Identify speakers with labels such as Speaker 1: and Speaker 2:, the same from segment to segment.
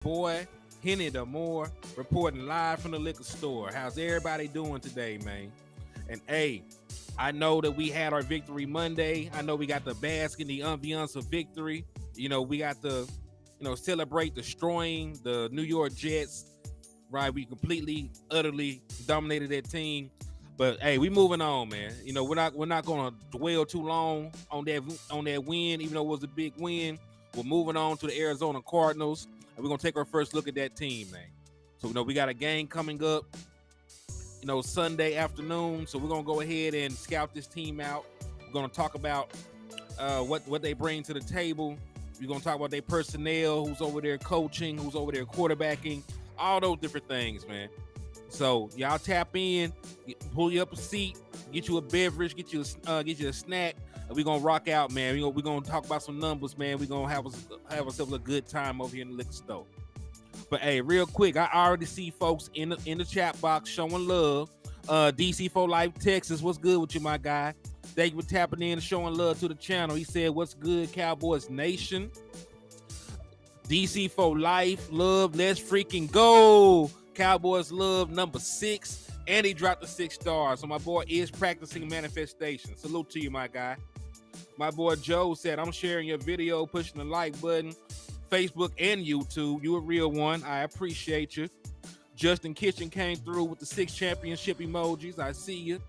Speaker 1: boy, Hennythemoor, reporting live from the liquor store. How's everybody doing today, man? And hey, I know that we had our victory Monday. I know we got the bask in the ambiance of victory. We got to, celebrate destroying the New York Jets. Right, we completely, utterly dominated that team. But hey, we moving on, man. We're not gonna dwell too long on that win, even though it was a big win. We're moving on to the Arizona Cardinals, and we're gonna take our first look at that team, man. So we got a game coming up, Sunday afternoon. So we're gonna go ahead and scout this team out. We're gonna talk about what they bring to the table. We're gonna talk about their personnel, who's over there coaching, who's over there quarterbacking, all those different things, man. So y'all tap in, pull you up a seat, get you a beverage, get you a snack, and we're gonna rock out, man. We're gonna talk about some numbers, man. We're gonna have ourselves a good time over here in the liquor store. But hey, real quick, I already see folks in the chat box showing love. DC for Life Texas, what's good with you, my guy? Thank you for tapping in and showing love to the channel. He said, "What's good, Cowboys Nation?" DC for Life, love, let's freaking go. Cowboys love number 6, and he dropped the 6 stars. So my boy is practicing manifestation. Salute to you, my guy. My boy Joe said, "I'm sharing your video, pushing the like button, Facebook and YouTube. You a real one. I appreciate you." Justin Kitchen came through with the 6 championship emojis. I see you.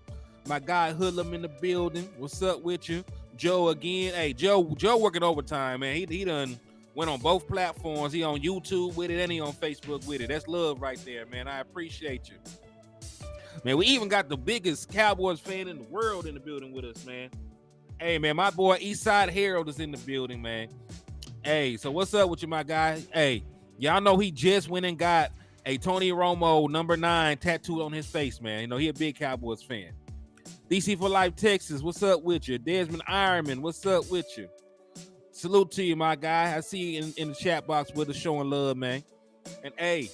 Speaker 1: My guy Hoodlum in the building. What's up with you? Joe again. Hey, Joe working overtime, man. He done went on both platforms. He on YouTube with it and he on Facebook with it. That's love right there, man. I appreciate you. Man, we even got the biggest Cowboys fan in the world in the building with us, man. Hey, man, my boy Eastside Harold is in the building, man. Hey, so what's up with you, my guy? Hey, y'all know he just went and got a Tony Romo number 9 tattooed on his face, man. He a big Cowboys fan. DC for Life Texas, what's up with you? Desmond Ironman, what's up with you? Salute to you, my guy. I see you in the chat box with us showing love, man. And hey,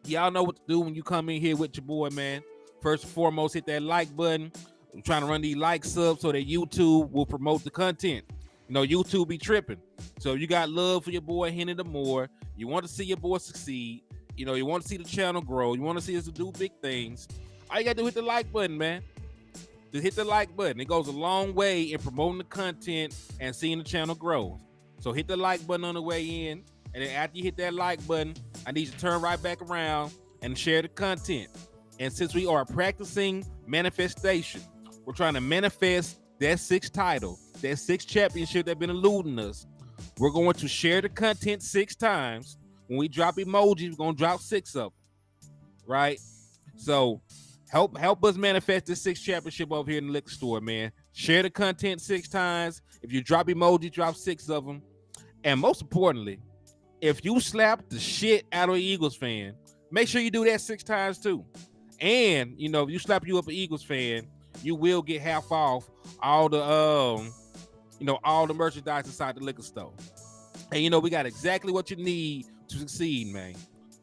Speaker 1: y'all know what to do when you come in here with your boy, man. First and foremost, hit that like button. I'm trying to run these likes up so that YouTube will promote the content. YouTube be tripping. So you got love for your boy Hennythemoor. You want to see your boy succeed. You want to see the channel grow. You want to see us do big things. All you got to do is hit the like button, man. Just hit the like button. It goes a long way in promoting the content and seeing the channel grow. So hit the like button on the way in. And then after you hit that like button, I need you to turn right back around and share the content. And since we are practicing manifestation, we're trying to manifest that 6th title, that 6th championship that's been eluding us. We're going to share the content 6 times. When we drop emojis, we're going to drop 6 of them. Right? So help us manifest this 6th championship over here in the liquor store, man. Share the content 6 times. If you drop emoji, drop 6 of them. And most importantly, if you slap the shit out of an Eagles fan, make sure you do that 6 times too. And if you slap you up an Eagles fan, you will get half off all the all the merchandise inside the liquor store. And we got exactly what you need to succeed, man.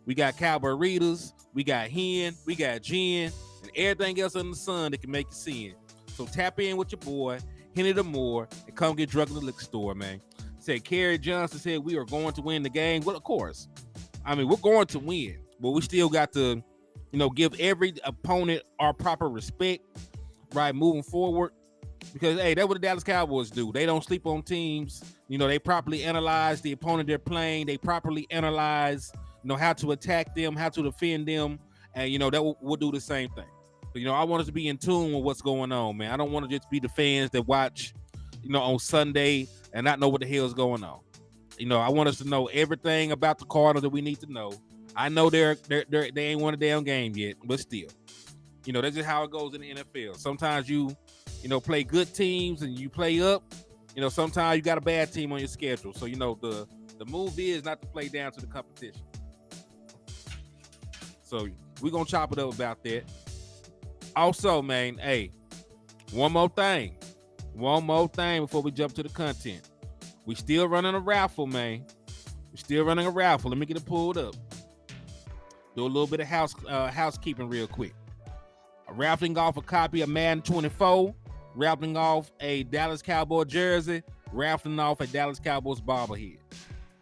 Speaker 1: We got Cowboy Readers, we got Hen, we got Gin, and everything else under the sun that can make you sin. So tap in with your boy, Hennythemoor, and come get drunk in the liquor store, man. Said Kerry Johnson said we are going to win the game. Well, of course. I mean, we're going to win, but we still got to, give every opponent our proper respect, right, moving forward. Because, hey, that's what the Dallas Cowboys do. They don't sleep on teams. They properly analyze the opponent they're playing. They properly analyze, how to attack them, how to defend them. And, that we'll do the same thing. But, I want us to be in tune with what's going on, man. I don't want to just be the fans that watch, on Sunday and not know what the hell is going on. I want us to know everything about the Cardinals that we need to know. I know they ain't won a damn game yet, but still, that's just how it goes in the NFL. Sometimes you play good teams and you play up. Sometimes you got a bad team on your schedule. So, the move is not to play down to the competition. So we're going to chop it up about that. Also, man, hey, one more thing before we jump to the content. We still running a raffle, man. We're still running a raffle. Let me get it pulled up. Do a little bit of housekeeping real quick. Raffling off a copy of Madden 24, raffling off a Dallas Cowboy jersey, raffling off a Dallas Cowboys bobblehead.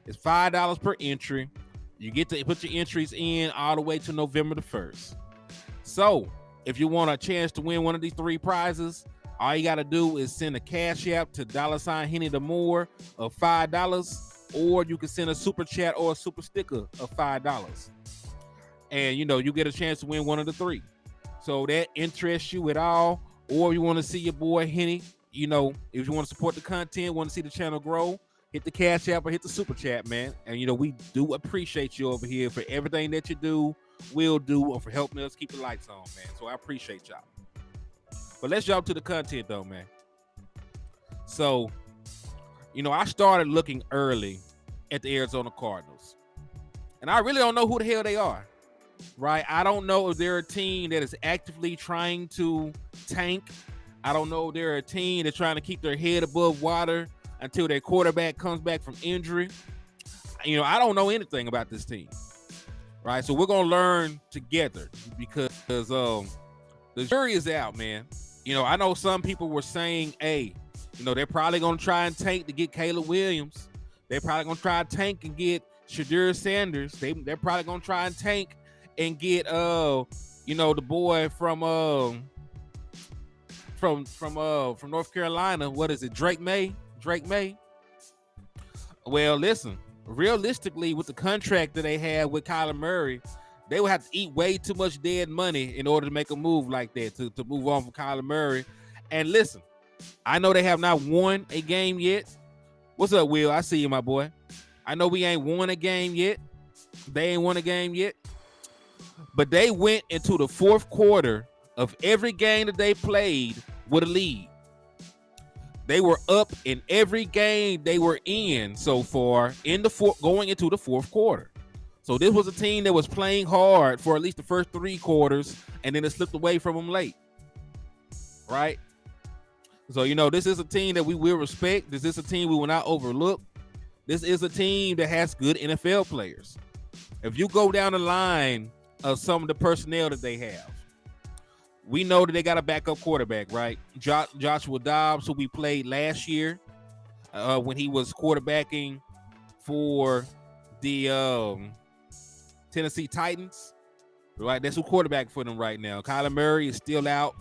Speaker 1: It's $5 per entry. You get to put your entries in all the way to November the 1st. So if you want a chance to win one of these 3 prizes, all you got to do is send a cash app to $Hennythemoor of $5, or you can send a super chat or a super sticker of $5. And, you know, you get a chance to win one of the 3. So that interests you at all, or you want to see your boy Henny, you know, if you want to support the content, want to see the channel grow, hit the cash app or hit the super chat, man. And, you know, we do appreciate you over here for everything that you do, will do, or for helping us keep the lights on, man. So I appreciate y'all. But let's jump to the content, though, man. So, you know, I started looking early at the Arizona Cardinals. And I really don't know who the hell they are, right? I don't know if they're a team that is actively trying to tank. I don't know if they're a team that's trying to keep their head above water until their quarterback comes back from injury. You know, I don't know anything about this team, right? So we're going to learn together because the jury is out, man. You know, I know some people were saying, hey, you know, they're probably going to try and tank to get Caleb Williams. They're probably going to try and tank and get Shadur Sanders. They're probably going to try and tank and get, you know, the boy from North Carolina. What is it? Drake May. Well, listen, realistically, with the contract that they had with Kyler Murray, they would have to eat way too much dead money in order to make a move like that, to move on from Kyler Murray. And listen, I know they have not won a game yet. What's up, Will? I see you, my boy. I know we ain't won a game yet. They ain't won a game yet. But they went into the 4th quarter of every game that they played with a lead. They were up in every game they were in so far going into the 4th quarter. So this was a team that was playing hard for at least the first 3 quarters, and then it slipped away from them late, right? So, you know, this is a team that we will respect. This is a team we will not overlook. This is a team that has good NFL players. If you go down the line of some of the personnel that they have, we know that they got a backup quarterback, right? Joshua Dobbs, who we played last year when he was quarterbacking for the Tennessee Titans, right? That's who quarterback for them right now. Kyler Murray is still out,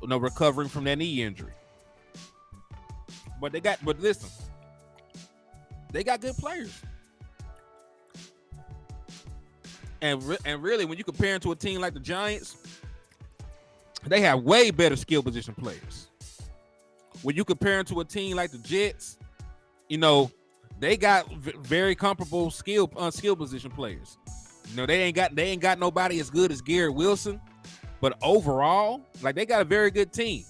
Speaker 1: you know, recovering from that knee injury. But listen, they got good players. And really, when you compare them to a team like the Giants, they have way better skill position players. When you compare them to a team like the Jets, you know, they got very comparable skill position players. You know, they ain't got nobody as good as Garrett Wilson, but overall, like, they got a very good team.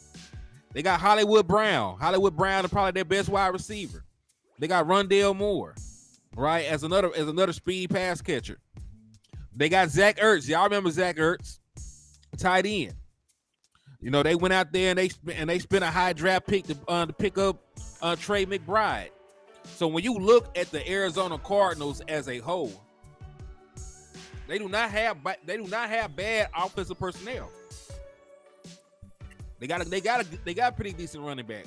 Speaker 1: They got Hollywood Brown. Hollywood Brown is probably their best wide receiver. They got Rondale Moore, right, as another speed pass catcher. They got Zach Ertz. Y'all remember Zach Ertz, tight end. You know, they went out there and they spent a high draft pick to pick up Trey McBride. So when you look at the Arizona Cardinals as a whole, they do not have bad offensive personnel. They got a pretty decent running back.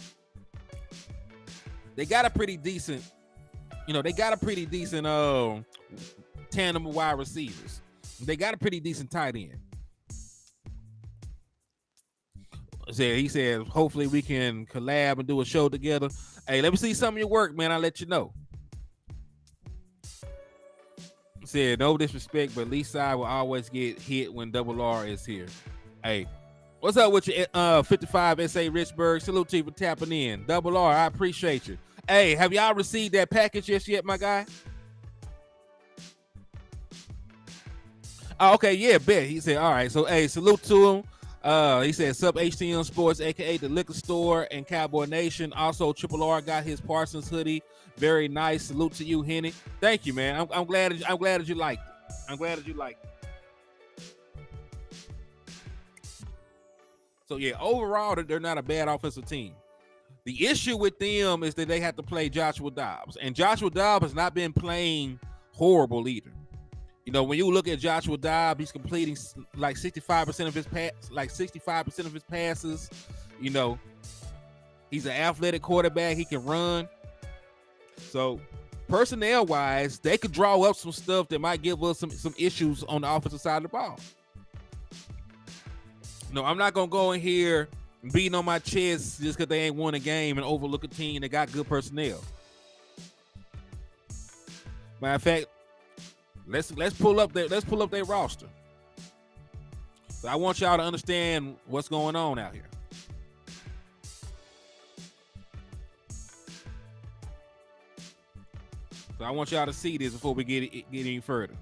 Speaker 1: They got a pretty decent tandem of wide receivers. They got a pretty decent tight end. He said, hopefully we can collab and do a show together. Hey, let me see some of your work, man. I'll let you know. Said, no disrespect, but Leaside will always get hit when Double R is here. Hey, what's up with you, 55 SA Richburg? Salute to you for tapping in. Double R, I appreciate you. Hey, have y'all received that package just yet, my guy? Oh, okay, yeah, bet. He said, all right. So, hey, salute to him. He said, Sub HTM Sports, aka the liquor store and Cowboy Nation. Also, Triple R got his Parsons hoodie. Very nice. Salute to you, Henny. Thank you, man. I'm glad that you liked it. I'm glad that you liked it. So yeah, overall, they're not a bad offensive team. The issue with them is that they have to play Joshua Dobbs, and Joshua Dobbs has not been playing horrible either. You know, when you look at Joshua Dobbs, he's completing like 65% of his passes. You know, he's an athletic quarterback. He can run. So personnel wise, they could draw up some stuff that might give us some issues on the offensive side of the ball. No, I'm not gonna go in here beating on my chest just because they ain't won a game and overlook a team that got good personnel. Matter of fact, let's pull up their roster. So I want y'all to understand what's going on out here. So I want y'all to see this before we get any further.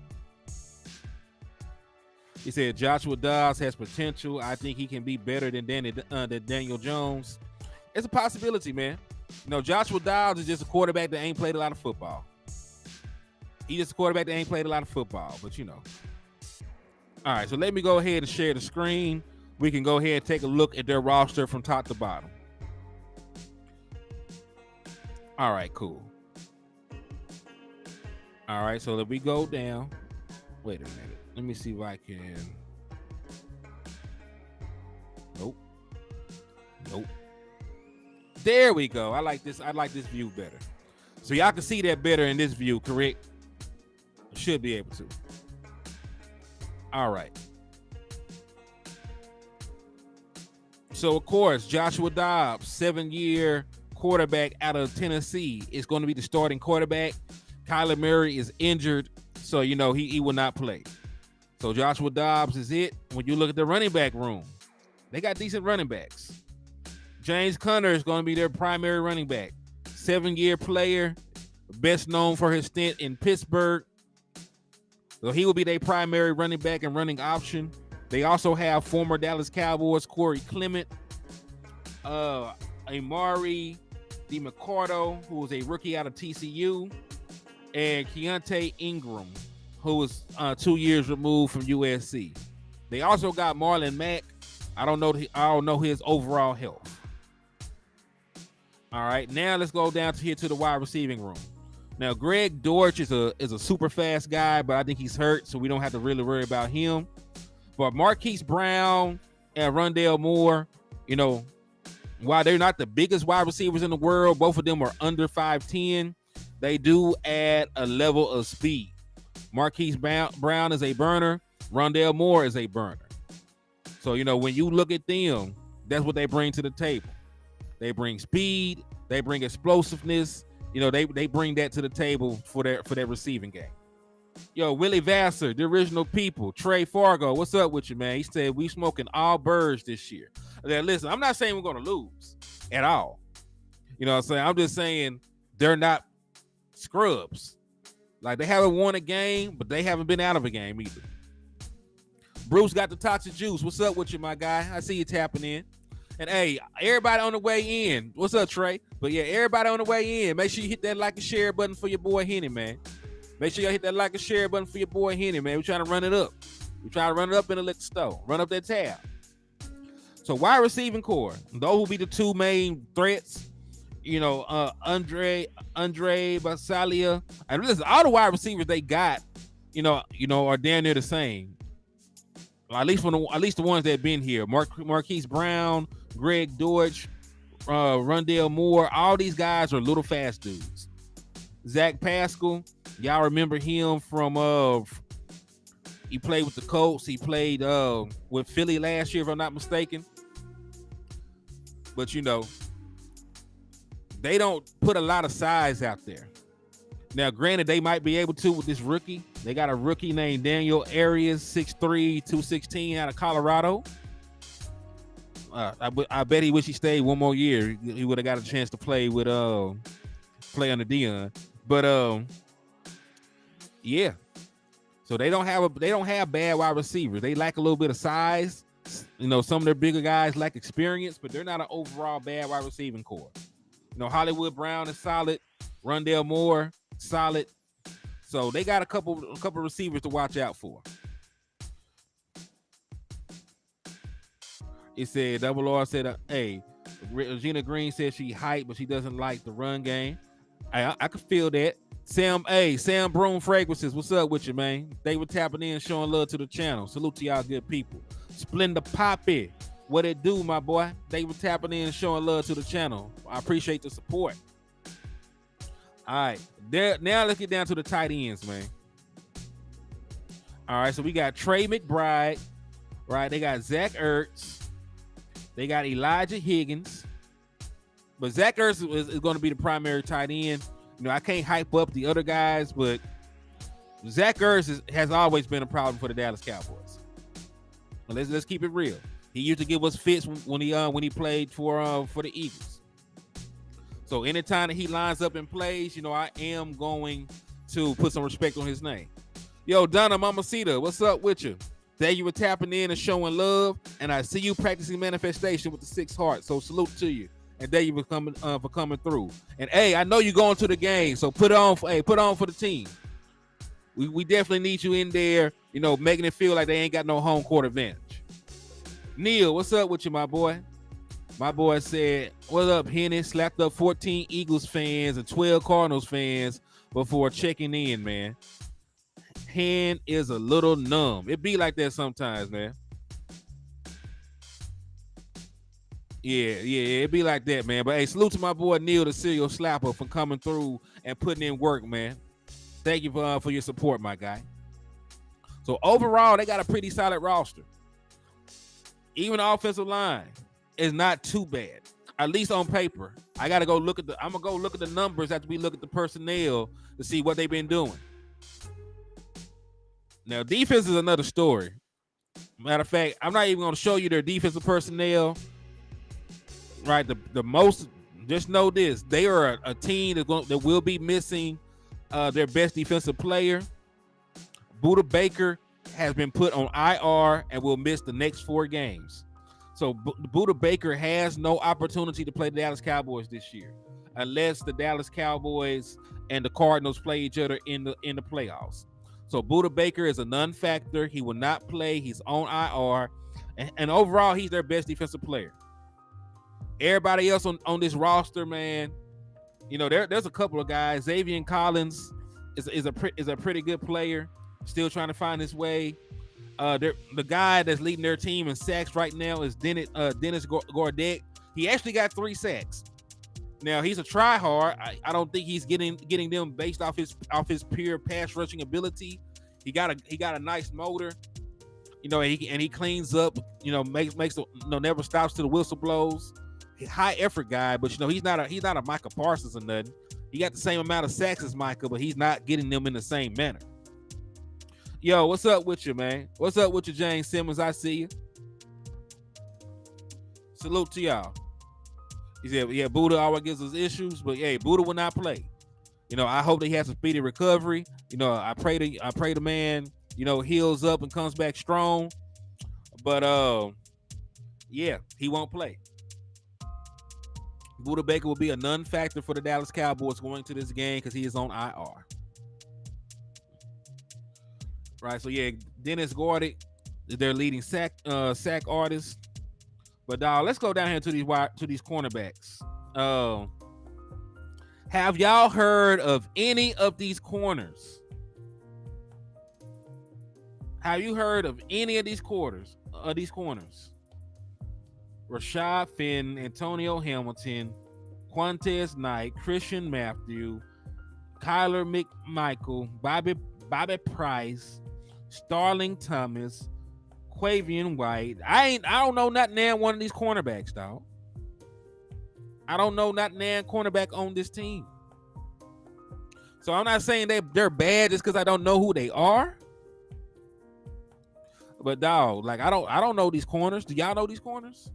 Speaker 1: He said Joshua Dobbs has potential. I think he can be better than Daniel Jones. It's a possibility, man. You know, Joshua Dobbs is just a quarterback that ain't played a lot of football. He's just a quarterback that ain't played a lot of football, but you know. All right, so let me go ahead and share the screen. We can go ahead and take a look at their roster from top to bottom. All right, cool. All right, so if we go down, wait a minute. Let me see if I can. Nope. There we go. I like this view better. So y'all can see that better in this view, correct? Should be able to. All right. So of course, Joshua Dobbs, 7-year quarterback out of Tennessee, is going to be the starting quarterback. Kyler Murray is injured, so you know he will not play. So Joshua Dobbs is it. When you look at the running back room, they got decent running backs. James Conner is going to be their primary running back. 7-year player, best known for his stint in Pittsburgh. So he will be their primary running back and running option. They also have former Dallas Cowboys Corey Clement, Amari DeMarcado, who was a rookie out of TCU, and Keontae Ingram, who was 2 years removed from USC. They also got Marlon Mack. I don't know his overall health. All right, now let's go down to here to the wide receiving room. Now, Greg Dortch is a super fast guy, but I think he's hurt, so we don't have to really worry about him. But Marquise Brown and Rondale Moore, you know, while they're not the biggest wide receivers in the world, both of them are under 5'10". They do add a level of speed. Marquise Brown is a burner. Rondale Moore is a burner. So, you know, when you look at them, that's what they bring to the table. They bring speed. They bring explosiveness. You know, they bring that to the table for their receiving game. Yo, Willie Vassar, the original people. Trey Fargo, what's up with you, man? He said we smoking all birds this year. Now, listen, I'm not saying we're going to lose at all. You know what I'm saying? I'm just saying they're not scrubs. Like, they haven't won a game, but they haven't been out of a game either. Bruce got the toxic juice. What's up with you, my guy? I see you tapping in. And hey, everybody on the way in. What's up, Trey? But yeah, everybody on the way in. Make sure you hit that like and share button for your boy Henny, man. Make sure you hit that like and share button for your boy Henny, man. We're trying to run it up. We're trying to run it up in the liquor store. Run up that tab. So wide receiving core, those will be the two main threats. You know, Andre Basalia. And listen, all the wide receivers they got, you know, are damn near the same. At least the ones that have been here. Marquise Brown, Greg Dortch, Rondale Moore. All these guys are little fast dudes. Zach Pascal, y'all remember him from he played with the Colts. He played with Philly last year, if I'm not mistaken. But you know, they don't put a lot of size out there. Now, granted, they might be able to with this rookie. They got a rookie named Daniel Arias, 6'3", 216 out of Colorado. I bet he wish he stayed one more year. He would have got a chance to play with play under Dion. But yeah. So they don't have bad wide receivers. They lack a little bit of size. You know, some of their bigger guys lack experience, but they're not an overall bad wide receiving core. You know, Hollywood Brown is solid. Rondale Moore, solid. So they got a couple receivers to watch out for. It said, Double R said, hey, Regina Green said she hyped, but she doesn't like the run game. I can feel that. Sam Broom Fragrances, what's up with you, man? They were tapping in, showing love to the channel. Salute to y'all good people. Splendor Poppy, what it do, my boy? They were tapping in, showing love to the channel. I appreciate the support. All right. Now let's get down to the tight ends, man. All right, so we got Trey McBride, right? They got Zach Ertz. They got Elijah Higgins. But Zach Ertz is going to be the primary tight end. You know, I can't hype up the other guys, but Zach Ertz has always been a problem for the Dallas Cowboys. Well, let's keep it real. He used to give us fits when he played for the Eagles. So anytime that he lines up and plays, you know, I am going to put some respect on his name. Yo, Donna Mamacita, what's up with you? There you were tapping in and showing love, and I see you practicing manifestation with the 6 heart. So salute to you, and there you were coming for coming through. And hey, I know you're going to the game, so put on for the team. We definitely need you in there, you know, making it feel like they ain't got no home court advantage. Neil, what's up with you, my boy? My boy said, "What up, Henny?" Slapped up 14 Eagles fans and 12 Cardinals fans before checking in, man. Hand is a little numb. It be like that sometimes, man. Yeah, it be like that, man. But hey, salute to my boy Neil, the serial slapper, for coming through and putting in work, man. Thank you for your support, my guy. So overall, they got a pretty solid roster. Even the offensive line is not too bad, at least on paper. I'm gonna go look at the numbers after we look at the personnel to see what they've been doing. Now, defense is another story. Matter of fact, I'm not even going to show you their defensive personnel. Right, the most. Just know this: they are a team that will be missing their best defensive player. Buda Baker has been put on IR and will miss the next 4 games. So Buda Baker has no opportunity to play the Dallas Cowboys this year, unless the Dallas Cowboys and the Cardinals play each other in the playoffs. So Buda Baker is a non-factor. He will not play. He's on IR. And overall, he's their best defensive player. Everybody else on this roster, man, you know, there's a couple of guys. Xavier Collins is a pretty good player. Still trying to find his way. The guy that's leading their team in sacks right now is Dennis Gordett. He actually got 3 sacks. Now he's a try-hard. I don't think he's getting them based off his pure pass rushing ability. He got a nice motor, you know, and he cleans up, you know, makes never stops till the whistle blows. High effort guy, but you know he's not a Micah Parsons or nothing. He got the same amount of sacks as Micah, but he's not getting them in the same manner. Yo, what's up with you, man? What's up with you, James Simmons? I see you. Salute to y'all. He said, yeah, Buda always gives us issues, but hey, Buda will not play. You know, I hope that he has a speedy recovery. You know, I pray the man, you know, heals up and comes back strong. But yeah, he won't play. Buda Baker will be a non-factor for the Dallas Cowboys going to this game because he is on IR. Right, so yeah, Dennis Gordett is their leading sack artist. But dog, let's go down here to these cornerbacks. Have y'all heard of any of these corners? Have you heard of any of these corners? Rashad Finn, Antonio Hamilton, Quantez Knight, Christian Matthew, Kyler McMichael, Bobby Price, Starling Thomas, Quavian White. I don't know not nan one of these cornerbacks, dog. I don't know not nan cornerback on this team. So I'm not saying they're bad just because I don't know who they are. But dog, like I don't know these corners. Do y'all know these corners?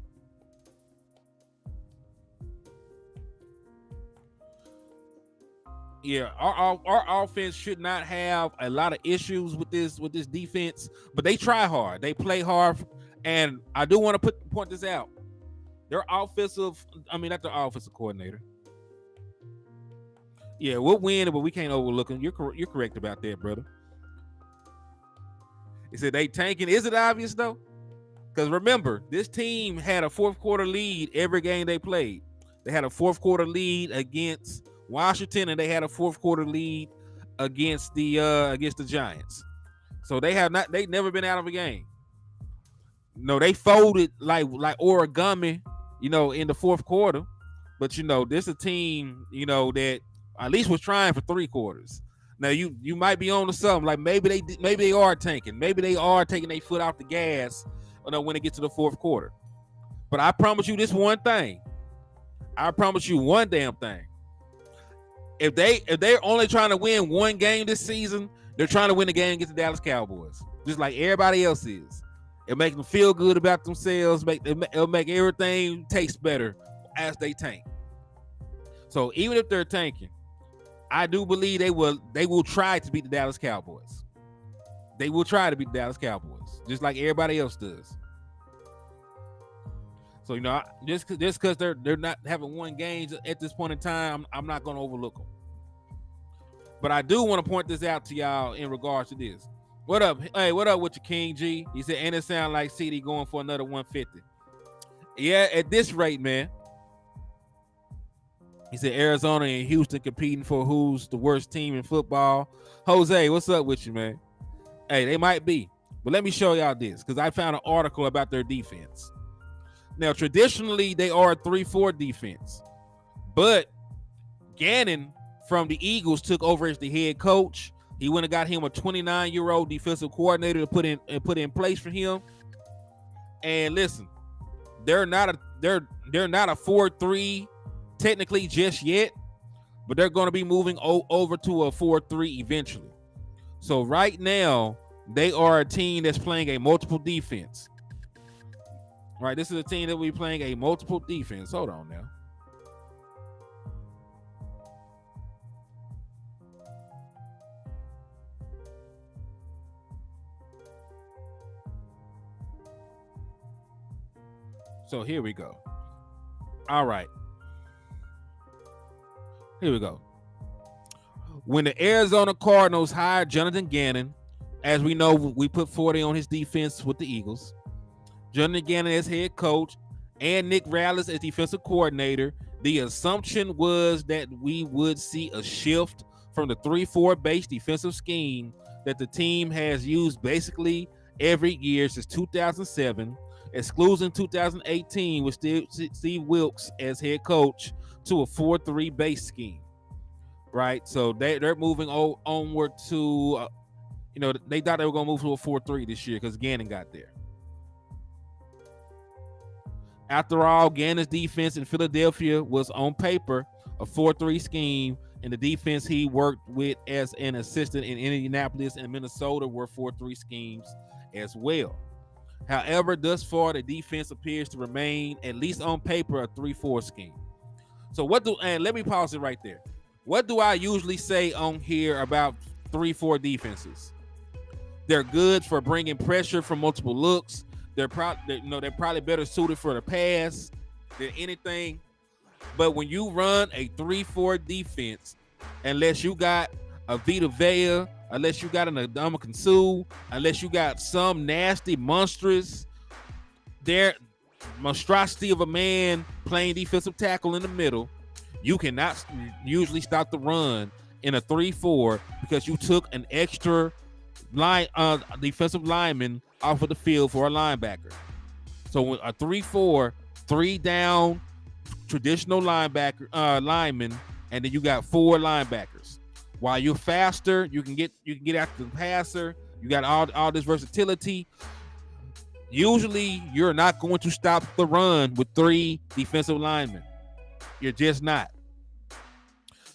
Speaker 1: Yeah, our offense should not have a lot of issues with this defense, but they try hard. They play hard, and I do want to point this out. Their not their offensive coordinator. Yeah, we'll win, but we can't overlook them. You're correct about that, brother. He said they tanking. Is it obvious though? Because remember, this team had a 4th quarter lead every game they played. They had a 4th quarter lead against Washington, and they had a 4th quarter lead against the Giants. So they've never been out of a game. No, they folded like origami, you know, in the 4th quarter. But you know, this is a team, you know, that At least was trying for 3 quarters. Now you might be on to something. Like maybe they are tanking. Maybe they are taking their foot off the gas when it gets to the 4th quarter. But I promise you this one thing. I promise you one damn thing. If they're only trying to win one game this season, they're trying to win the game against the Dallas Cowboys, just like everybody else is. It makes them feel good about themselves. It'll make everything taste better as they tank. So even if they're tanking, I do believe they will try to beat the Dallas Cowboys. They will try to beat the Dallas Cowboys, just like everybody else does. So just because they're not having won games at this point in time, I'm not going to overlook them. But I do want to point this out to y'all in regards to this. What up? Hey, what up with your King G? He said, and it sounds like CD going for another 150. Yeah, at this rate, man. He said Arizona and Houston competing for who's the worst team in football. Jose, what's up with you, man? Hey, they might be. But let me show y'all this, because I found an article about their defense. Now, traditionally, they are a 3-4 defense. But Gannon from the Eagles took over as the head coach. He went and got him a 29-year-old defensive coordinator to put in place for him. And listen, they're not a 4-3 technically just yet, but they're going to be moving over to a 4-3 eventually. So right now, they are a team that's playing a multiple defense. Right, this is a team that will be playing a multiple defense. Hold on now. So here we go. All right. Here we go. When the Arizona Cardinals hired Jonathan Gannon, as we know, we put 40 on his defense with the Eagles. Jonathan Gannon as head coach and Nick Rallis as defensive coordinator, the assumption was that we would see a shift from the 3-4 base defensive scheme that the team has used basically every year since 2007, excluding 2018 with Steve Wilkes as head coach, to a 4-3 base scheme. Right? So they're moving onward to, they thought they were going to move to a 4-3 this year because Gannon got there. After all, Gannon's defense in Philadelphia was on paper a 4-3 scheme, and the defense he worked with as an assistant in Indianapolis and Minnesota were 4-3 schemes as well. However, thus far, the defense appears to remain, at least on paper, a 3-4 scheme. So and let me pause it right there. What do I usually say on here about 3-4 defenses? They're good for bringing pressure from multiple looks. They're probably better suited for the pass than anything. But when you run a 3-4 defense, unless you got a Vita Vea, unless you got an Ndamukong Suh, unless you got some nasty monstrosity of a man playing defensive tackle in the middle, you cannot usually stop the run in a 3-4 because you took an extra defensive lineman off of the field for a linebacker. So a 3-4, 3 down traditional lineman, and then you got 4 linebackers. While you're faster, you can get after the passer. You got all this versatility. Usually, you're not going to stop the run with 3 defensive linemen. You're just not.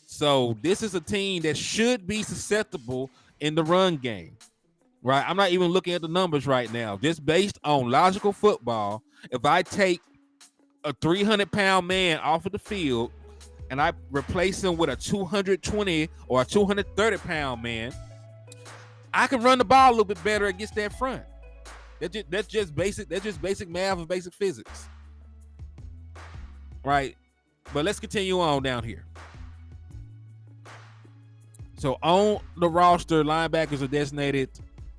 Speaker 1: So this is a team that should be susceptible in the run game. Right, I'm not even looking at the numbers right now. Just based on logical football, if I take a 300-pound man off of the field and I replace him with a 220 or a 230-pound man, I can run the ball a little bit better against that front. That's just basic math and basic physics. Right, but let's continue on down here. So on the roster, linebackers are designated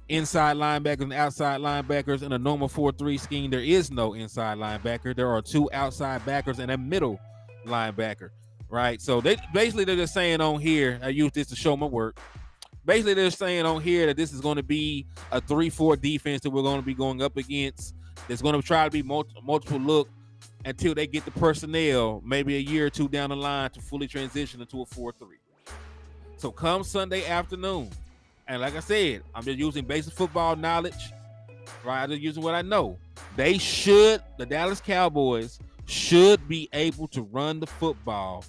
Speaker 1: inside linebackers and outside linebackers. In a normal 4-3 scheme, there is no inside linebacker. There are 2 outside backers and a middle linebacker, right? So they're just saying on here, I use this to show my work. Basically, they're saying on here that this is going to be a 3-4 defense that we're going to be going up against. That's going to try to be multiple look until they get the personnel, maybe a year or 2 down the line, to fully transition into a 4-3. So come Sunday afternoon, and like I said, I'm just using basic football knowledge, right? I'm just using what I know. The Dallas Cowboys should be able to run the football,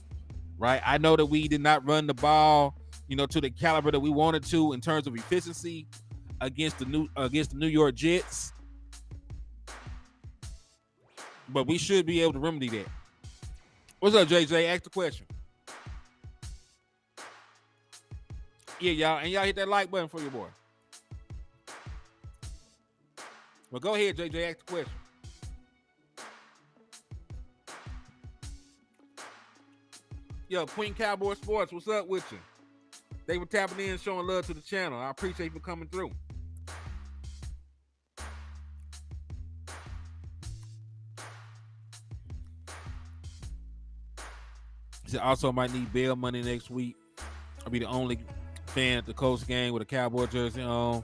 Speaker 1: right? I know that we did not run the ball, to the caliber that we wanted to in terms of efficiency against the New York Jets, but we should be able to remedy that. What's up, JJ? Ask the question. Yeah, y'all, and y'all hit that like button for your boy. Well, go ahead, JJ. Ask the question. Yo, Queen Cowboy Sports, what's up with you? They were tapping in, showing love to the channel. I appreciate you for coming through. He also might need bail money next week. I'll be the only fan at the Coast game with a Cowboy jersey on.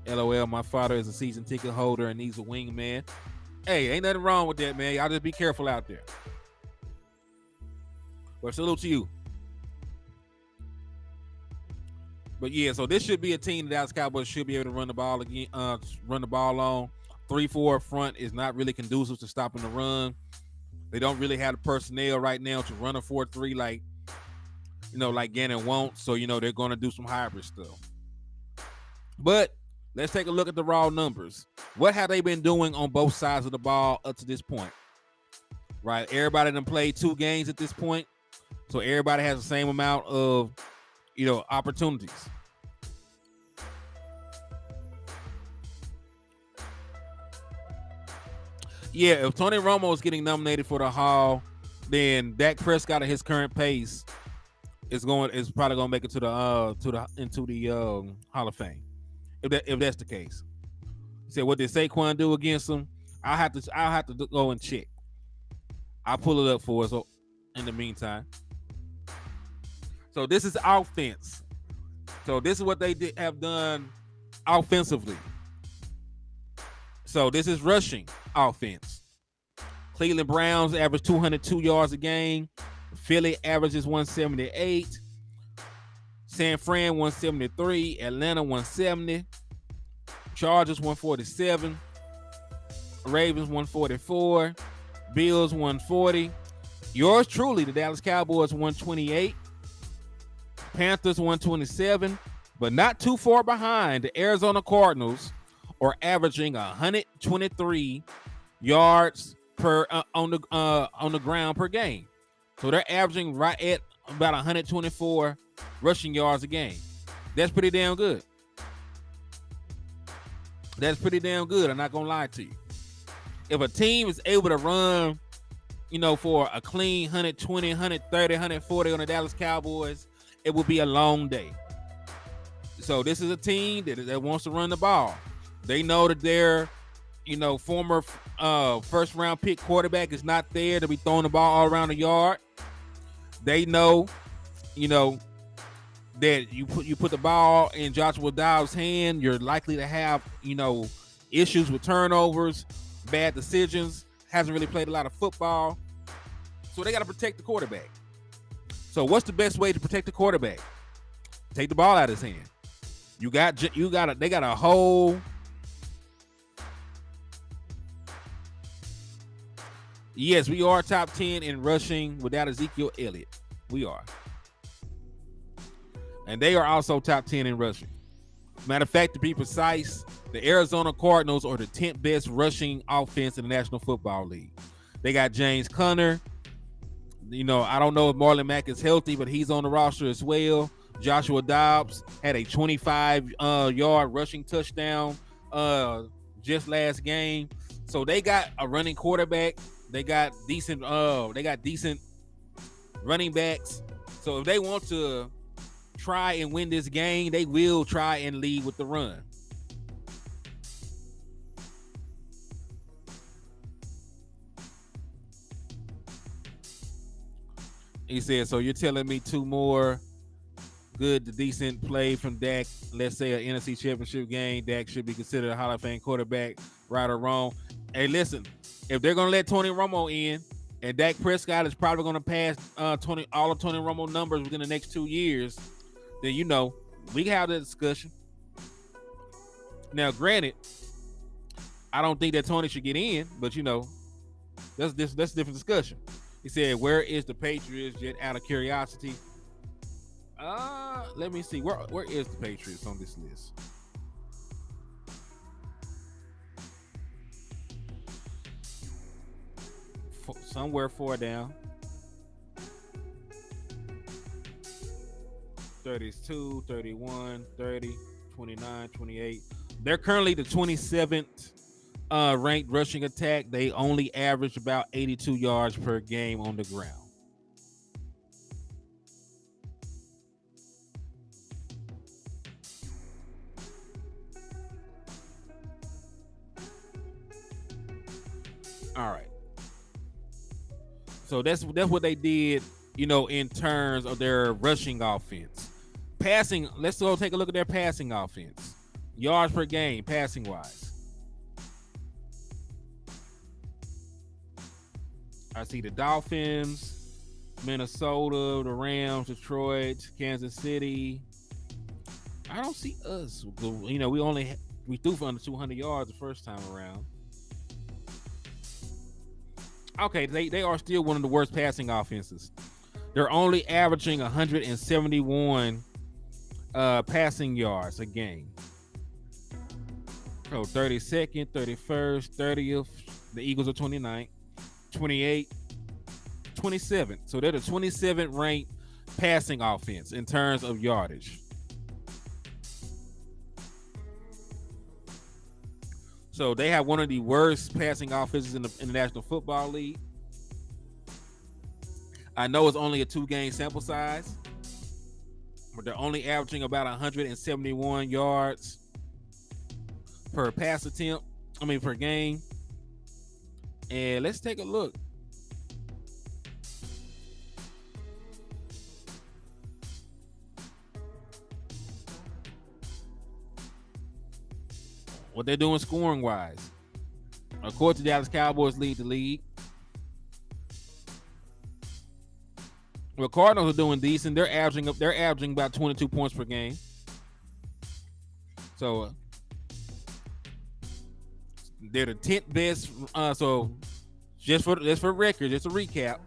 Speaker 1: LOL, my father is a season ticket holder and he's a wingman. Hey, ain't nothing wrong with that, man. Y'all just be careful out there. Well, salute to you. But yeah, so this should be a team that Dallas Cowboys should be able to run the ball again, run the ball on. 3-4 front is not really conducive to stopping the run. They don't really have the personnel right now to run a 4-3 like Gannon wants. So, they're going to do some hybrid stuff. But let's take a look at the raw numbers. What have they been doing on both sides of the ball up to this point? Right? Everybody done played 2 games at this point. So everybody has the same amount of, opportunities. Yeah, if Tony Romo is getting nominated for the Hall, then Dak Prescott at his current pace is probably gonna make it into the Hall of Fame. If that's the case. He said, what did Saquon do against him? I'll have to go and check. I'll pull it up for us in the meantime. So this is offense. So this is what they have done offensively. So this is rushing offense. Cleveland Browns average 202 yards a game. Philly averages 178. San Fran 173. Atlanta 170. Chargers 147. Ravens 144. Bills 140. Yours truly, the Dallas Cowboys 128. Panthers 127, but not too far behind. The Arizona Cardinals are averaging 123 yards per on the ground per game. So they're averaging right at about 124 rushing yards a game. That's pretty damn good. I'm not gonna lie to you. If a team is able to run, for a clean 120, 130, 140 on the Dallas Cowboys, it will be a long day. So this is a team that wants to run the ball. They know that their, former first round pick quarterback is not there to be throwing the ball all around the yard. They know, that you put the ball in Joshua Dobbs' hand, you're likely to have, issues with turnovers, bad decisions, hasn't really played a lot of football. So they got to protect the quarterback. So what's the best way to protect the quarterback? Take the ball out of his hand. They got a whole. Yes, we are top 10 in rushing without Ezekiel Elliott. We are. And they are also top 10 in rushing. Matter of fact, to be precise, the Arizona Cardinals are the 10th best rushing offense in the National Football League. They got James Conner. I don't know if Marlon Mack is healthy, but he's on the roster as well. Joshua Dobbs had a 25-yard rushing touchdown just last game. So they got a running quarterback. They got decent running backs. So if they want to try and win this game, they will try and lead with the run. He said, so you're telling me 2 more good to decent play from Dak, let's say an NFC Championship game, Dak should be considered a Hall of Fame quarterback, right or wrong? Hey, listen, if they're going to let Tony Romo in, and Dak Prescott is probably going to pass all of Tony Romo numbers within the next 2 years, then we can have the discussion. Now, granted, I don't think that Tony should get in, but that's a different discussion. He said, "Where is the Patriots?" Just out of curiosity. Let me see. Where is the Patriots on this list? Somewhere 4 down. 32, 31, 30, 29, 28. They're currently the 27th ranked rushing attack. They only average about 82 yards per game on the ground. All right. So that's what they did, in terms of their rushing offense. Passing, let's go take a look at their passing offense. Yards per game, passing wise. I see the Dolphins, Minnesota, the Rams, Detroit, Kansas City. I don't see us. We threw for under 200 yards the first time around. Okay, they are still one of the worst passing offenses. They're only averaging 171 passing yards a game. So 32nd, 31st, 30th. The Eagles are 29th, 28th, 27th. So they're the 27th ranked passing offense in terms of yardage. So they have one of the worst passing offenses in the National Football League. I know it's only a 2-game sample size, but they're only averaging about 171 yards per pass attempt. Per game. And let's take a look. What they're doing scoring wise. According to Dallas Cowboys lead the league. Well, Cardinals are doing decent. They're averaging about 22 points per game. So they're the 10th best. So just for record, just a recap.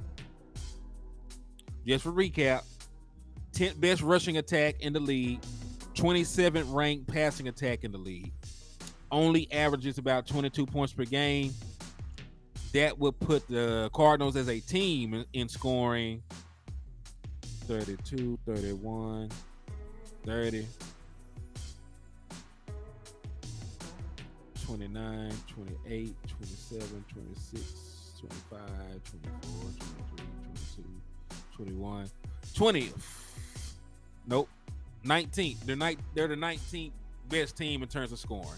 Speaker 1: 10th best rushing attack in the league. 27th ranked passing attack in the league. Only averages about 22 points per game. That would put the Cardinals as a team in scoring 32, 31, 30, 29, 28, 27, 26, 25, 24, 23, 22, 21, 20. Nope. 19th. They're the 19th best team in terms of scoring.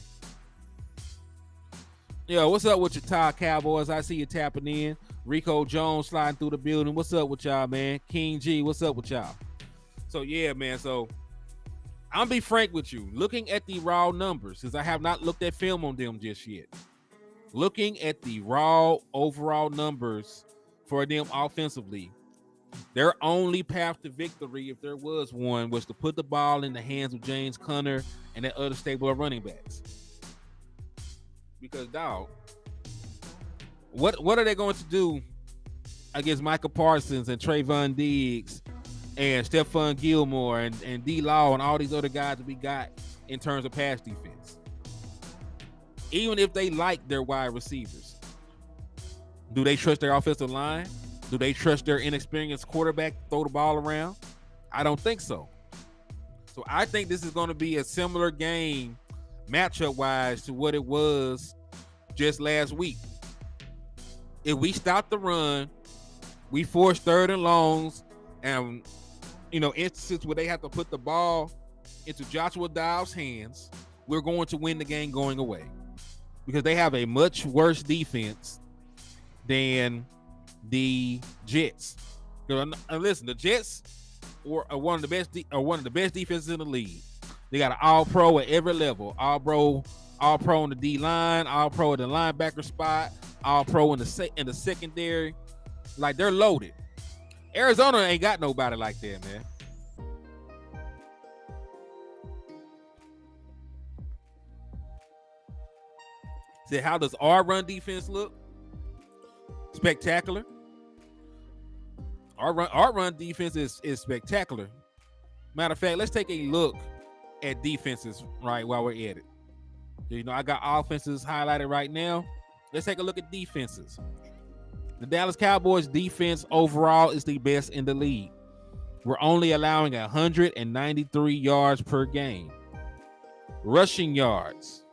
Speaker 1: Yo, what's up with your Todd Cowboys? I see you tapping in. Rico Jones sliding through the building. What's up with y'all, man? King G, what's up with y'all? So, yeah, man. So, I'll be frank with you. Looking at the raw numbers, because I have not looked at film on them just yet. Looking at the raw overall numbers for them offensively, their only path to victory, if there was one, was to put the ball in the hands of James Conner and that other stable of running backs. Because, dog, what are they going to do against Micah Parsons and Trayvon Diggs and Stephon Gilmore and D. Law and all these other guys that we got in terms of pass defense? Even if they like their wide receivers, do they trust their offensive line? Do they trust their inexperienced quarterback to throw the ball around? I don't think so. So I think this is going to be a similar game matchup-wise to what it was just last week. If we stop the run, we force 3rd and longs, and instances where they have to put the ball into Joshua Dobbs' hands, we're going to win the game going away, because they have a much worse defense than the Jets. Listen, the Jets are one of the best defenses in the league. They got an all-pro at every level. All-pro on the D-line, all-pro at the linebacker spot, all-pro in the secondary. Like, they're loaded. Arizona ain't got nobody like that, man. Said, how does our run defense look? Spectacular. Our run defense is spectacular. Matter of fact, let's take a look at defenses right while we're at it. You know, I got offenses highlighted right now. Let's take a look at defenses. The Dallas Cowboys defense overall is the best in the league. We're only allowing 193 yards per game. Rushing yards.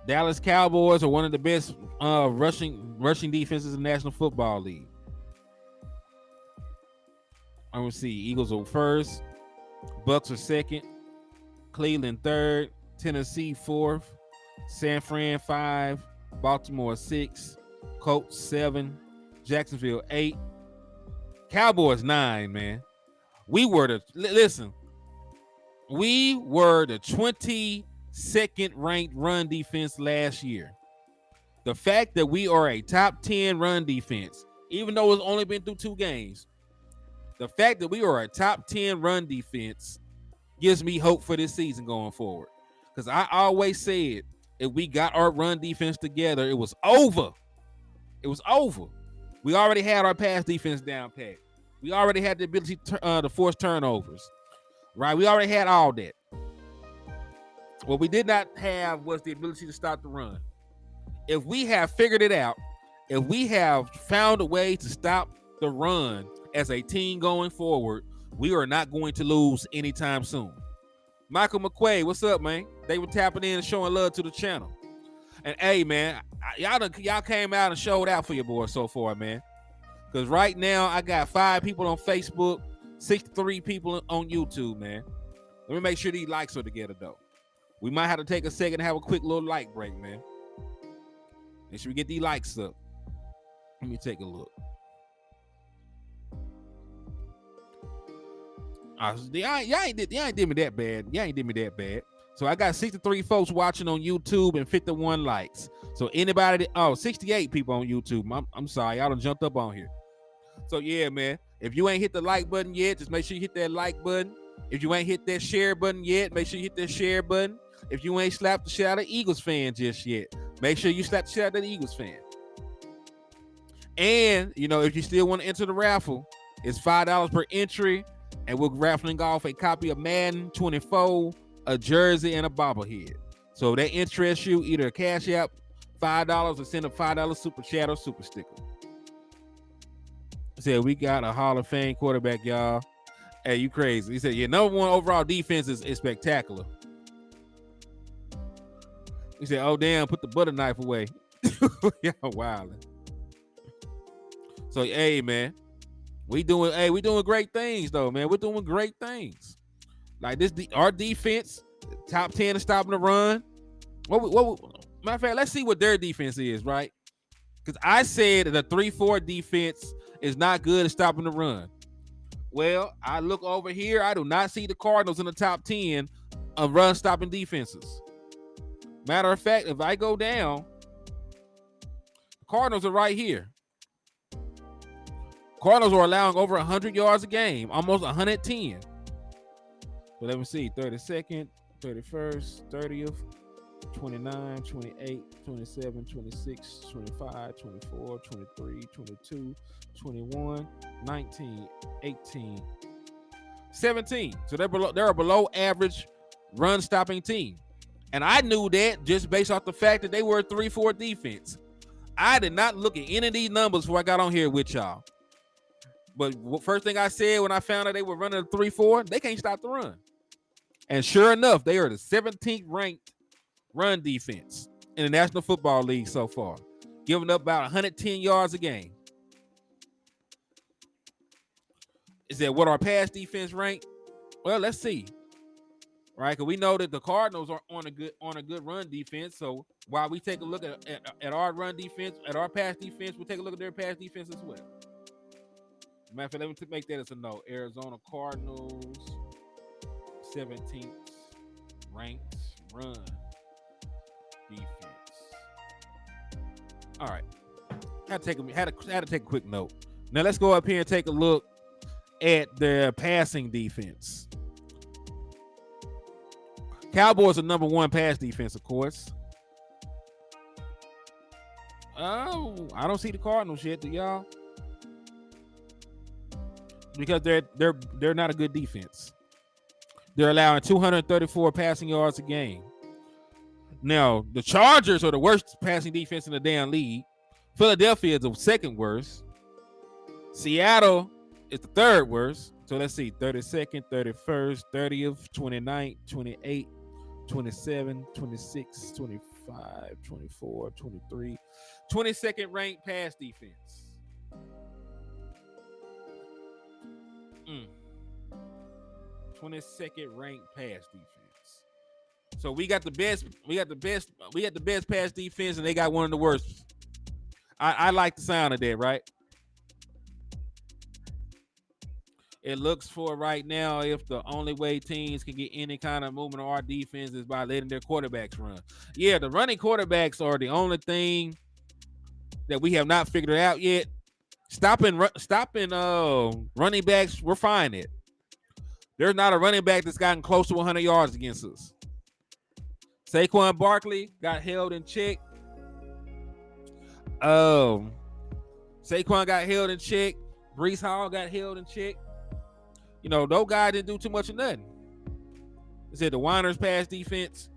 Speaker 1: Dallas Cowboys are one of the best rushing defenses in the National Football League. I'm going to see. Eagles are first. Bucks are second. Cleveland third. Tennessee fourth. San Fran 5. Baltimore 6. Colts 7. Jacksonville 8. Cowboys 9, man. We were the 22nd ranked run defense last year. The fact that we are a top 10 run defense, even though it's only been through 2 games, the fact that we are a top 10 run defense gives me hope for this season going forward. Because I always said if we got our run defense together, it was over. It was over. We already had our pass defense down pat. We already had the ability to force turnovers. Right? We already had all that. What we did not have was the ability to stop the run. If we have figured it out, if we have found a way to stop the run as a team going forward, we are not going to lose anytime soon. Michael McQuaid, what's up, man? They were tapping in and showing love to the channel. And hey, man, y'all came out and showed out for your boy so far, man. Because right now I got 5 people on Facebook, 63 people on YouTube, man. Let me make sure these likes are together, though. We might have to take a second and have a quick little like break, man. Make sure we get these likes up. Let me take a look. Y'all ain't did me that bad. Y'all ain't did me that bad. So I got 63 folks watching on YouTube and 51 likes. So anybody 68 people on YouTube. I'm sorry, y'all done jumped up on here. So yeah, man. If you ain't hit the like button yet, just make sure you hit that like button. If you ain't hit that share button yet, make sure you hit that share button. If you ain't slapped the shit out of Eagles fan just yet, make sure you slap the shit out of the Eagles fan. And, you know, if you still want to enter the raffle, it's $5 per entry, and we're raffling off a copy of Madden 24, a jersey, and a bobblehead. So if that interests you, either a Cash App, $5, or send a $5 super chat or super sticker. Said we got a Hall of Fame quarterback, y'all. Hey, you crazy. He said, yeah, number 1 overall defense is spectacular. He said, oh, damn, put the butter knife away. Yeah, wildin'. So, hey, man, we doing great things, though, man. We're doing great things. Like our defense, top 10 is stopping the run. Matter of fact, let's see what their defense is, right? Because I said the 3-4 defense is not good at stopping the run. Well, I look over here. I do not see the Cardinals in the top 10 of run-stopping defenses. Matter of fact, if I go down, the Cardinals are right here. Cardinals are allowing over 100 yards a game, almost 110. So let me see, 32nd, 31st, 30th, 29, 28, 27, 26, 25, 24, 23, 22, 21, 19, 18, 17. So they're a below average run stopping team. And I knew that just based off the fact that they were a 3-4 defense. I did not look at any of these numbers before I got on here with y'all. But first thing I said when I found out they were running a 3-4, they can't stop the run. And sure enough, they are the 17th ranked run defense in the National Football League so far, giving up about 110 yards a game. Is that what our pass defense ranked? Well, let's see. Right, because we know that the Cardinals are on a good run defense. So while we take a look at our run defense, at our pass defense, we'll take a look at their pass defense as well. Matter of fact, let me make that as a note. Arizona Cardinals, 17th ranked run defense. All right, had to take a quick note. Now let's go up here and take a look at their passing defense. Cowboys are number 1 pass defense, of course. Oh, I don't see the Cardinals yet, do y'all? Because they're not a good defense. They're allowing 234 passing yards a game. Now, the Chargers are the worst passing defense in the damn league. Philadelphia is the second worst. Seattle is the third worst. So let's see, 32nd, 31st, 30th, 29th, 28th, 27, 26, 25, 24, 23. 22nd ranked pass defense. 22nd ranked pass defense. So we got the best pass defense, and they got one of the worst. I like the sound of that, right? It looks for right now if the only way teams can get any kind of movement on our defense is by letting their quarterbacks run. Yeah, the running quarterbacks are the only thing that we have not figured out yet. Stopping running backs, we're fine at. There's not a running back that's gotten close to 100 yards against us. Saquon Barkley got held in check. Saquon got held in check. Breece Hall got held in check. You know, those guys didn't do too much of nothing. They said the Winers pass defense.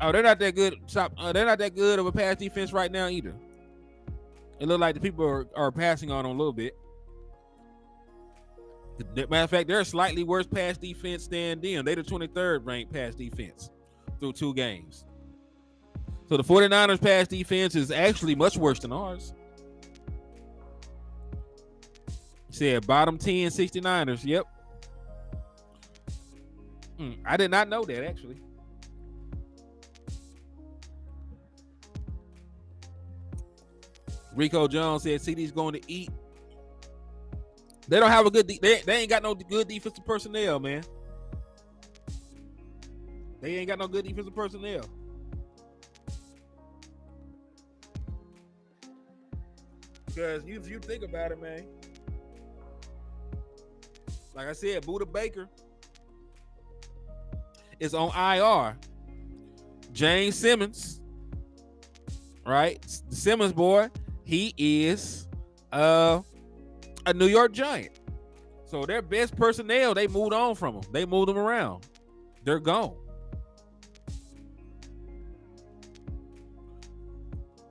Speaker 1: Oh, they're not that good. They're not that good of a pass defense right now either. It looked like the people are passing on them a little bit. Matter of fact, they're a slightly worse pass defense than them. They're the 23rd ranked pass defense through 2 games. So the 49ers pass defense is actually much worse than ours. Said bottom 10 69ers. Yep. I did not know that, actually. Rico Jones said CD's going to eat. They don't have a good they ain't got no good defensive personnel, man. They ain't got no good defensive personnel. Because if you think about it, man, like I said, Buda Baker is on IR. James Simmons, right? The Simmons boy, he is a New York Giant. So their best personnel, they moved on from them. They moved them around. They're gone.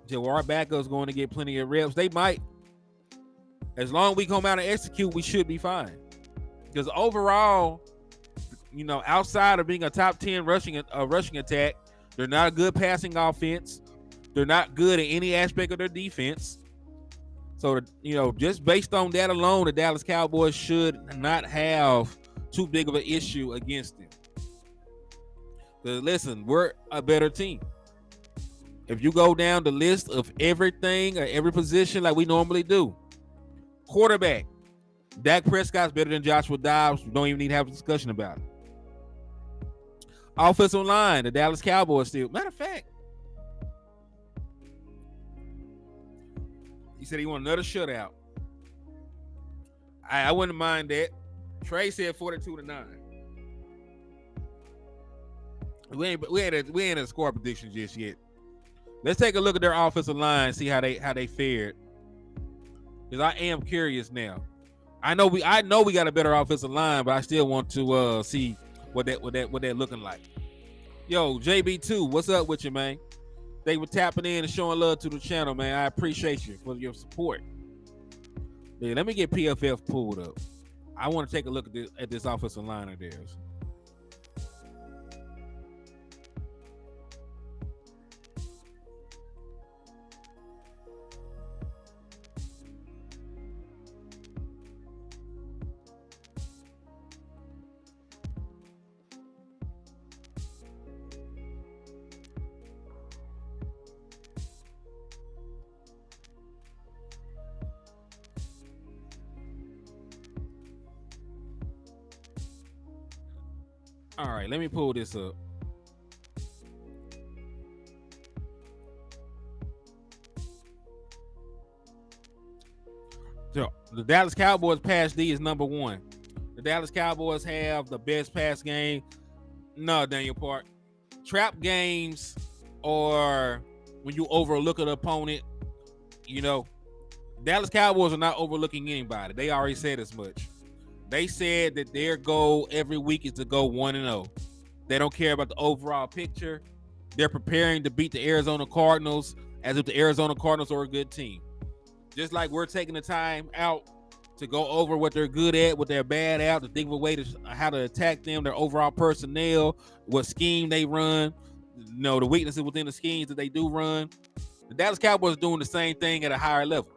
Speaker 1: So our backup's going to get plenty of reps. They might. As long as we come out and execute, we should be fine. Because overall, you know, outside of being a top 10 rushing attack, they're not a good passing offense. They're not good in any aspect of their defense. So, you know, just based on that alone, the Dallas Cowboys should not have too big of an issue against them. Because listen, we're a better team. If you go down the list of everything or every position like we normally do, quarterback, Dak Prescott's better than Joshua Dobbs. We don't even need to have a discussion about it. Offensive line, the Dallas Cowboys still. Matter of fact, he said he want another shutout. I wouldn't mind that. Trey said 42-9. We ain't a score prediction just yet. Let's take a look at their offensive line and see how they fared. Because I am curious now. I know we got a better offensive line, but I still want to see what they're looking like. Yo, JB2, what's up with you, man? They were tapping in and showing love to the channel, man. I appreciate you for your support. Yeah, let me get PFF pulled up. I want to take a look at this offensive line of theirs. All right, let me pull this up. So the Dallas Cowboys pass D is number 1. The Dallas Cowboys have the best pass game. No, Daniel Park. Trap games or when you overlook an opponent, you know, Dallas Cowboys are not overlooking anybody. They already said as much. They said that their goal every week is to go 1-0. They don't care about the overall picture. They're preparing to beat the Arizona Cardinals as if the Arizona Cardinals are a good team. Just like we're taking the time out to go over what they're good at, what they're bad at, to think of a way to how to attack them, their overall personnel, what scheme they run, the weaknesses within the schemes that they do run. The Dallas Cowboys are doing the same thing at a higher level.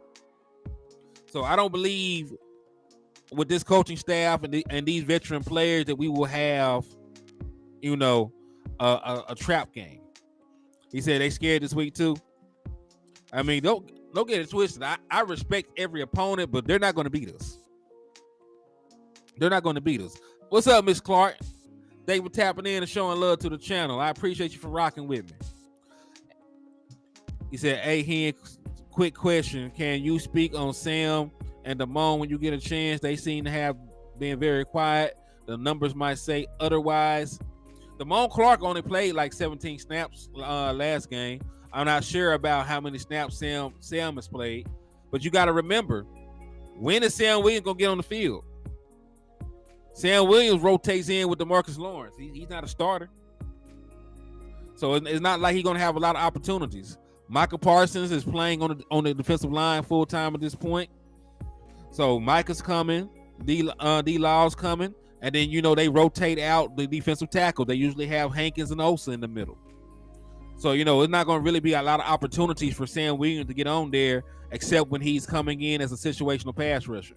Speaker 1: So I don't believe with this coaching staff and these veteran players that we will have, a trap game. He said they scared this week too. I mean, don't get it twisted. I respect every opponent, but they're not going to beat us. They're not going to beat us. What's up, Miss Clark? Thank you for tapping in and showing love to the channel. I appreciate you for rocking with me. He said, hey, Hen, quick question. Can you speak on Sam and Damone when you get a chance? They seem to have been very quiet. The numbers might say otherwise. Damone Clark only played like 17 snaps last game. I'm not sure about how many snaps Sam has played, but you got to remember, when is Sam Williams going to get on the field? Sam Williams rotates in with DeMarcus Lawrence. He's not a starter. So it's not like he's going to have a lot of opportunities. Micah Parsons is playing on the defensive line full time at this point. So Micah's coming, D-Law's coming, and then they rotate out the defensive tackle. They usually have Hankins and Osa in the middle. So it's not going to really be a lot of opportunities for Sam Williams to get on there, except when he's coming in as a situational pass rusher.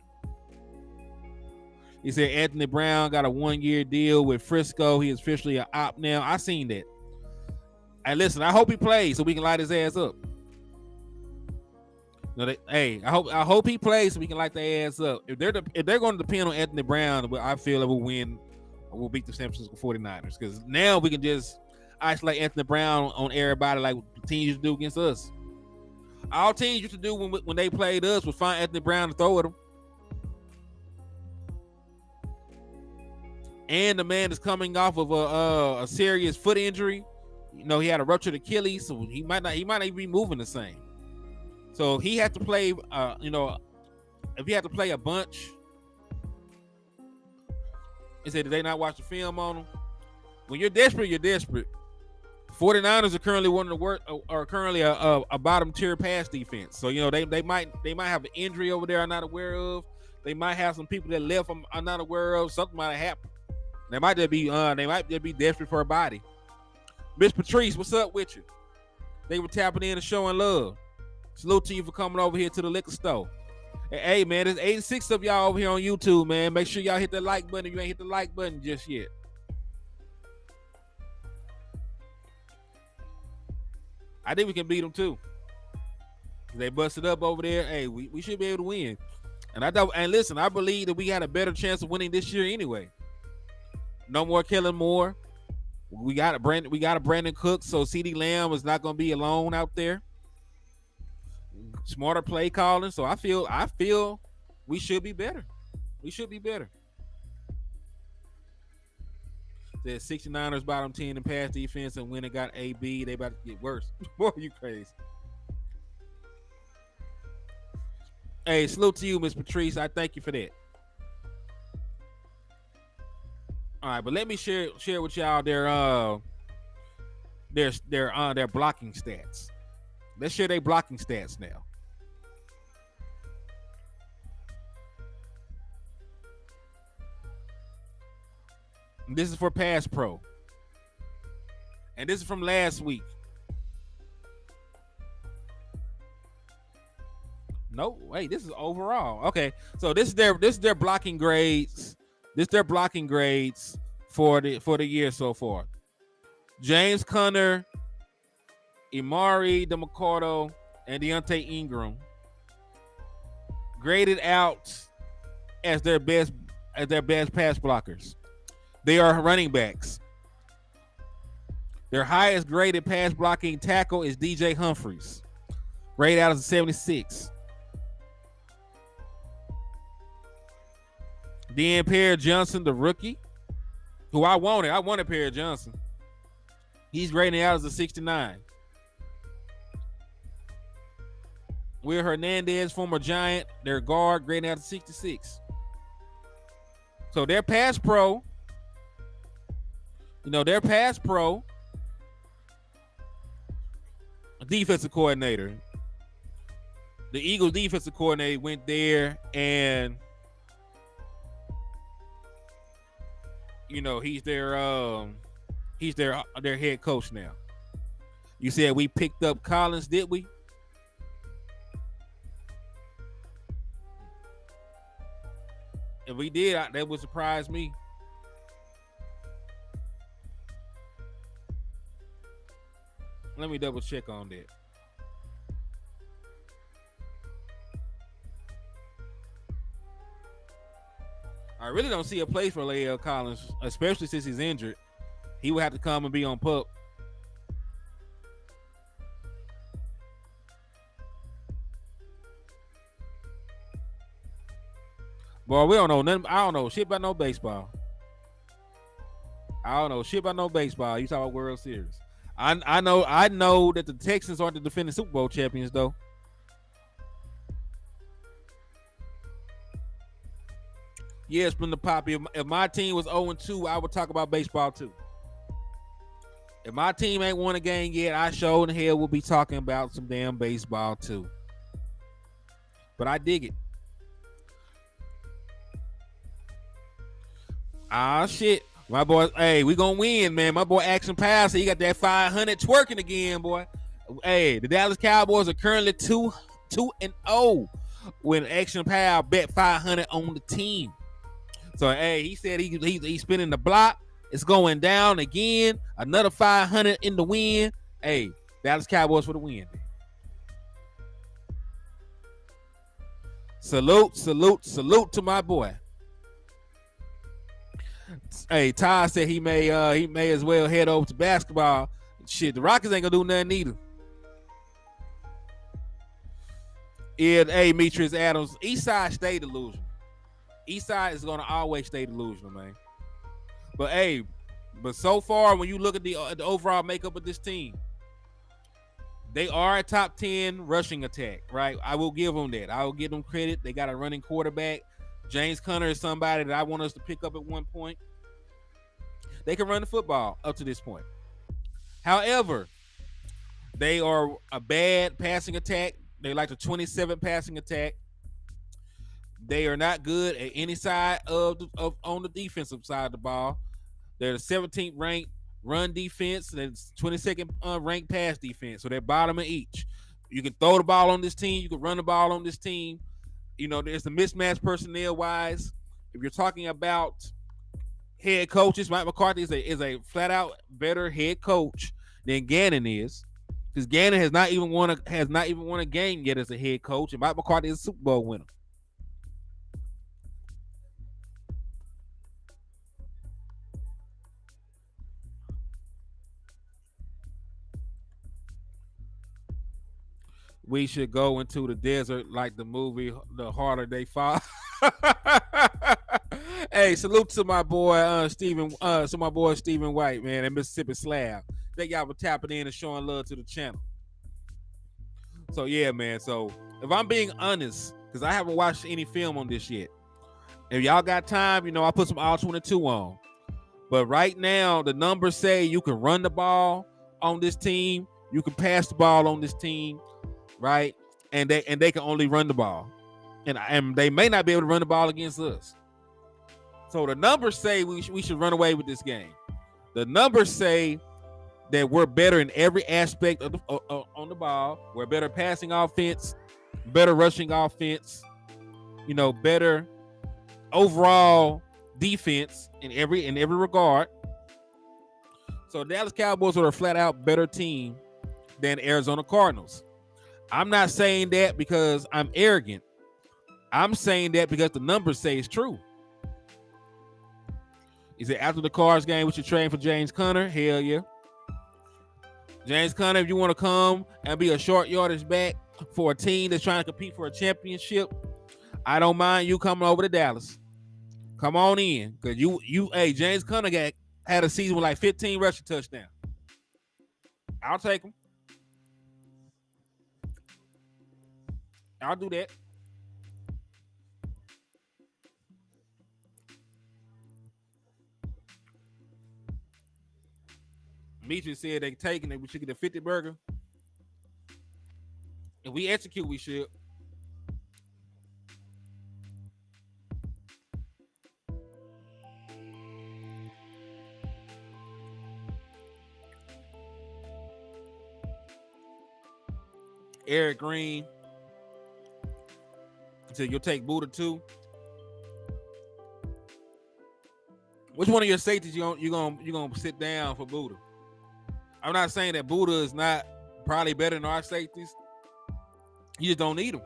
Speaker 1: He said Anthony Brown got a 1-year deal with Frisco. He is officially an op now. I seen that. And listen, I hope he plays so we can light his ass up. I hope he plays so we can light their ass up. If they're going to depend on Anthony Brown, I feel it will win. We'll beat the San Francisco 49ers because now we can just isolate Anthony Brown on everybody like teams used to do against us. All teams used to do when they played us was find Anthony Brown to throw at them. And the man is coming off of a serious foot injury. He had a ruptured Achilles, so he might not even be moving the same. So if he had to play, if he had to play a bunch, he said, did they not watch the film on him? When you're desperate, you're desperate. 49ers are currently one of the worst, are currently a bottom tier pass defense. So they might have an injury over there I'm not aware of. They might have some people that left I'm not aware of. Something might have happened. They might just be desperate for a body. Miss Patrice, what's up with you? They were tapping in and showing love. Salute to you for coming over here to the liquor store. Hey man, there's 86 of y'all over here on YouTube, man. Make sure y'all hit the like button if you ain't hit the like button just yet. I think we can beat them too. They busted up over there. Hey, we should be able to win. And listen, I believe that we had a better chance of winning this year anyway. No more Kellen Moore. We got a Brandon Cooks, so CeeDee Lamb is not going to be alone out there. Smarter play calling, so I feel we should be better. We should be better. The 69ers bottom 10 in pass defense, and when it got AB, they about to get worse. Boy, you crazy. Hey, salute to you, Miss Patrice. I thank you for that. All right, but let me share with y'all their blocking stats. Let's share their blocking stats now. This is for Pass Pro. And this is from last week. No, wait, this is overall. Okay, so this is their blocking grades. This is their blocking grades for the year so far. James Conner, Imari DeMarcado, and Deontay Ingram graded out as their best pass blockers. They are running backs. Their highest graded pass blocking tackle is DJ Humphries, graded out as a 76. Then Pierre Johnson, the rookie, who I wanted Perry Johnson. He's grading out as a 69. Will Hernandez, former Giant, their guard, grading out as 66. So their pass pro, defensive coordinator. The Eagles defensive coordinator went there and he's their head coach now. You said we picked up Collins, did we? If we did, that would surprise me. Let me double check on that. I really don't see a place for Lael Collins, especially since he's injured. He would have to come and be on PUP. Boy, we don't know nothing. I don't know shit about no baseball. You talk about World Series. I know that the Texans aren't the defending Super Bowl champions, though. Yes, from the pop. If my team was 0-2, I would talk about baseball too. If my team ain't won a game yet, I sure in hell will be talking about some damn baseball too. But I dig it. Ah, shit. My boy, hey, we gonna win, man. My boy Action Pal said he got that 500 twerking again, boy. Hey, the Dallas Cowboys are currently 2-0 when Action Pal bet 500 on the team. So, hey, he said he's spinning the block. It's going down again. Another 500 in the win. Hey, Dallas Cowboys for the win. Salute to my boy. Hey, Todd said he may as well head over to basketball. Shit, the Rockets ain't gonna do nothing either. Hey, Demetrius Adams, Eastside stay delusional. Eastside is gonna always stay delusional, man. But so far, when you look at the overall makeup of this team, they are a top 10 rushing attack, right? I will give them that. I will give them credit. They got a running quarterback. James Conner is somebody that I want us to pick up at one point. They can run the football up to this point. However, they are a bad passing attack. They like the 27th passing attack. They are not good at any side of on the defensive side of the ball. They're the 17th ranked run defense and 22nd ranked pass defense. So they're bottom of each. You can throw the ball on this team. You can run the ball on this team. There's the mismatch personnel wise. If you're talking about head coaches, Mike McCarthy is a flat out better head coach than Gannon is, because Gannon has not even won a game yet as a head coach, and Mike McCarthy is a Super Bowl winner. We should go into the desert like the movie The Harder They Fall. Hey, salute to my boy Stephen White, man, and Mississippi Slab. Thank y'all for tapping in and showing love to the channel. So yeah, man. So if I'm being honest, because I haven't watched any film on this yet, if y'all got time, I put some All 22 on. But right now, the numbers say you can run the ball on this team, you can pass the ball on this team, right? And they can only run the ball, and they may not be able to run the ball against us. So the numbers say we should run away with this game. The numbers say that we're better in every aspect of on the ball. We're better passing offense, better rushing offense, better overall defense in every regard. So the Dallas Cowboys are a flat out better team than Arizona Cardinals. I'm not saying that because I'm arrogant. I'm saying that because the numbers say it's true. He said after the Cards game, we should train for James Conner. Hell yeah. James Conner, if you want to come and be a short yardage back for a team that's trying to compete for a championship, I don't mind you coming over to Dallas. Come on in, cause hey, James Conner had a season with like 15 rushing touchdowns. I'll take him. I'll do that. Mitchell said they taking it. We should get a 50 burger. If we execute, we should. Eric Green said you'll take Buddha too. Which one of your safeties you gonna sit down for Buddha? I'm not saying that Buddha is not probably better than our safeties. You just don't need them.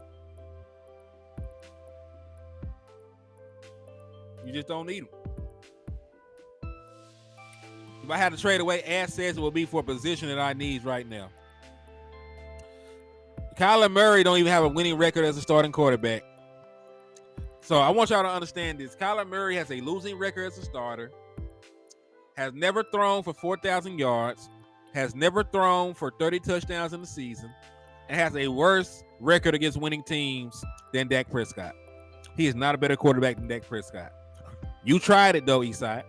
Speaker 1: You just don't need them. If I had to trade away assets, it would be for a position that I need right now. Kyler Murray don't even have a winning record as a starting quarterback. So I want y'all to understand this. Kyler Murray has a losing record as a starter, has never thrown for 4,000 yards, has never thrown for 30 touchdowns in the season, and has a worse record against winning teams than Dak Prescott. He is not a better quarterback than Dak Prescott. You tried it, though, Eastside.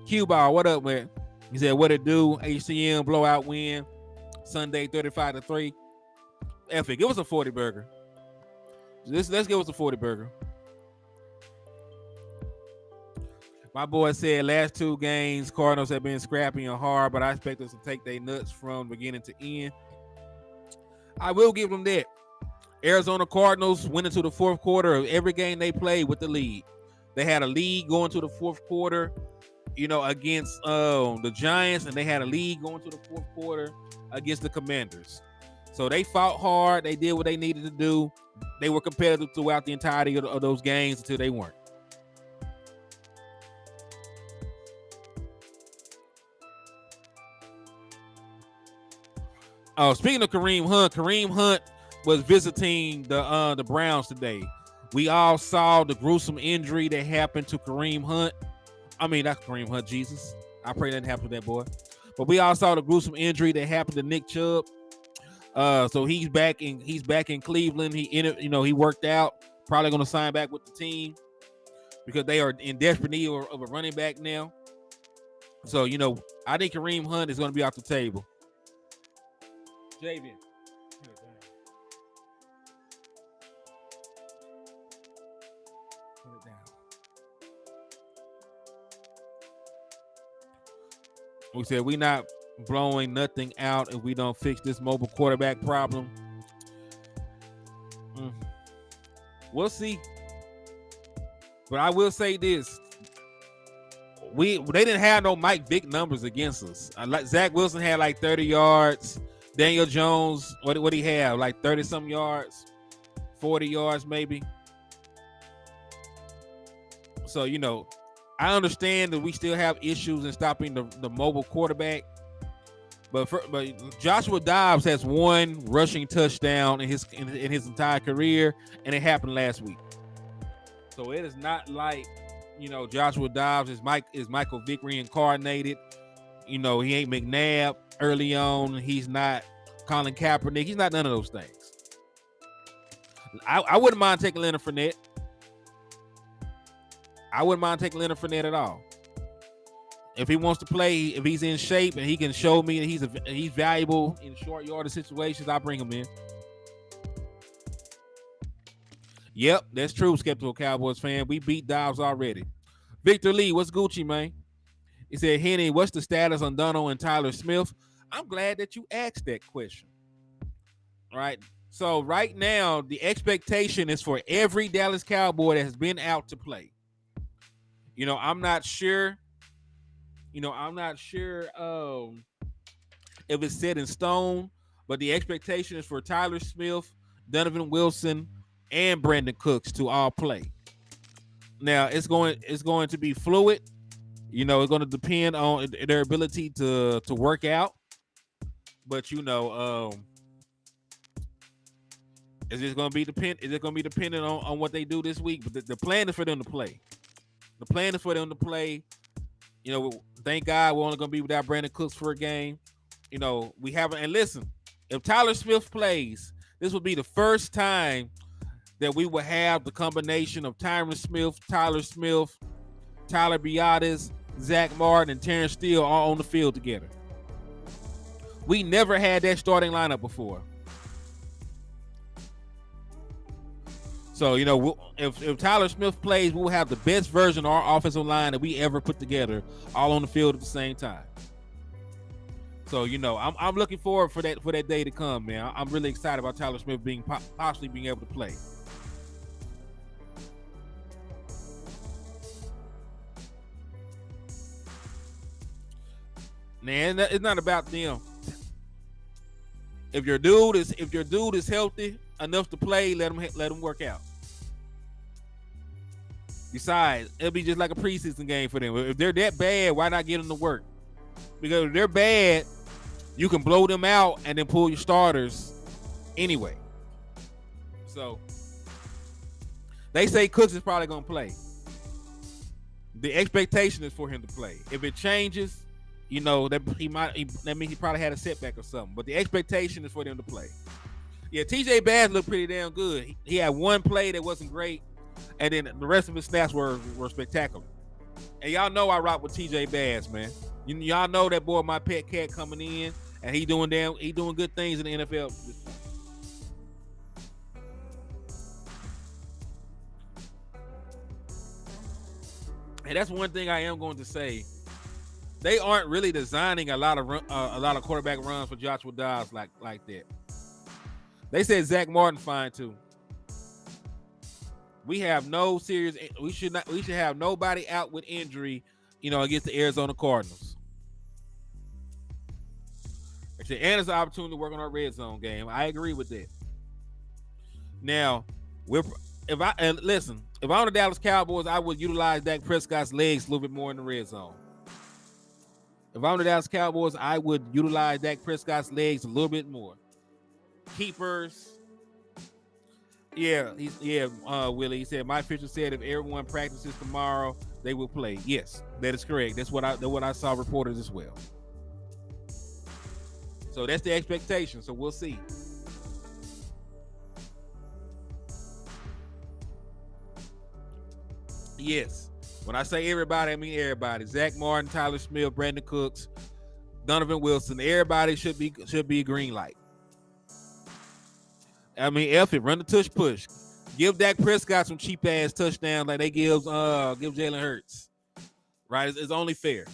Speaker 1: Q-Ball, what up, man? He said, what it do? HCM blowout win. Sunday, 35-3. F it. Give us a 40 burger. Let's give us a 40 burger. My boy said last two games, Cardinals have been scrappy and hard, but I expect us to take their nuts from beginning to end. I will give them that. Arizona Cardinals went into the fourth quarter of every game they played with the lead. They had a lead going to the fourth quarter, against the Giants, and they had a lead going to the fourth quarter against the Commanders. So they fought hard. They did what they needed to do. They were competitive throughout the entirety of those games until they weren't. Oh, speaking of Kareem Hunt was visiting the Browns today. We all saw the gruesome injury that happened to Kareem Hunt. I mean, that's Kareem Hunt, Jesus. I pray that didn't happen to that boy. But we all saw the gruesome injury that happened to Nick Chubb. So he's back in Cleveland. He worked out. Probably going to sign back with the team because they are in desperate need of a running back now. So I think Kareem Hunt is going to be off the table. Javian. Put it down. We said we not blowing nothing out if we don't fix this mobile quarterback problem. We'll see. But I will say this. They didn't have no Mike Vick numbers against us. Zach Wilson had like 30 yards. Daniel Jones, what did he have? Like 30-some yards? 40 yards maybe? So, I understand that we still have issues in stopping the mobile quarterback. But Joshua Dobbs has one rushing touchdown in his entire career, and it happened last week. So it is not like Joshua Dobbs is Michael Vick reincarnated. He ain't McNabb early on. He's not Colin Kaepernick. He's not none of those things. I wouldn't mind taking Leonard Fournette. I wouldn't mind taking Leonard Fournette at all. If he wants to play, if he's in shape and he can show me that he's valuable in short yardage situations, I'll bring him in. Yep, that's true, Skeptical Cowboys fan. We beat Dobbs already. Victor Lee, what's Gucci, man? He said, Henny, what's the status on Donald and Tyler Smith? I'm glad that you asked that question. All right. So right now, the expectation is for every Dallas Cowboy that has been out to play. I'm not sure. If it's set in stone, but the expectation is for Tyler Smith, Donovan Wilson, and Brandon Cooks to all play. Now it's going to be fluid. It's going to depend on their ability to work out. But Is it going to be dependent on what they do this week? But the plan is for them to play. The plan is for them to play. You know, thank God we're only going to be without Brandon Cooks for a game. You know, we haven't. And listen, if Tyler Smith plays, this will be the first time that we will have the combination of Tyron Smith, Tyler Biadasz, Zach Martin, and Terrence Steele all on the field together. We never had that starting lineup before. So, you know, if Tyler Smith plays, we'll have the best version of our offensive line that we ever put together all on the field at the same time. So, you know, I'm looking forward for that day to come, man. I'm really excited about Tyler Smith possibly being able to play. Man, it's not about them. If your dude is healthy enough to play, let him work out. Besides, it'll be just like a preseason game for them. If they're that bad, why not get them to work? Because if they're bad, you can blow them out and then pull your starters anyway. So they say Cooks is probably gonna play. The expectation is for him to play. If it changes, you know, that means he probably had a setback or something. But the expectation is for them to play. Yeah, TJ Bass looked pretty damn good. He had one play that wasn't great, and then the rest of his snaps were spectacular. And y'all know I rock with TJ Bass, man. Y'all know that boy, my pet cat, coming in, and he doing good things in the NFL. And that's one thing I am going to say. They aren't really designing a lot of quarterback runs for Joshua Dobbs like that. They said Zach Martin fine too. We have no serious. We should have nobody out with injury, you know, against the Arizona Cardinals. And it's an opportunity to work on our red zone game. I agree with that. Now, if I'm the Dallas Cowboys, I would utilize Dak Prescott's legs a little bit more in the red zone. If I'm the Dallas Cowboys, I would utilize Dak Prescott's legs a little bit more. Keepers. Yeah, Willie. He said, my official said if everyone practices tomorrow, they will play. Yes, that is correct. That's what I saw reported as well. So that's the expectation. So we'll see. Yes. When I say everybody, I mean everybody. Zach Martin, Tyler Smith, Brandon Cooks, Donovan Wilson. Everybody should be a green light. I mean, F it, run the tush push. Give Dak Prescott some cheap ass touchdowns like they give Jalen Hurts. Right? It's only fair.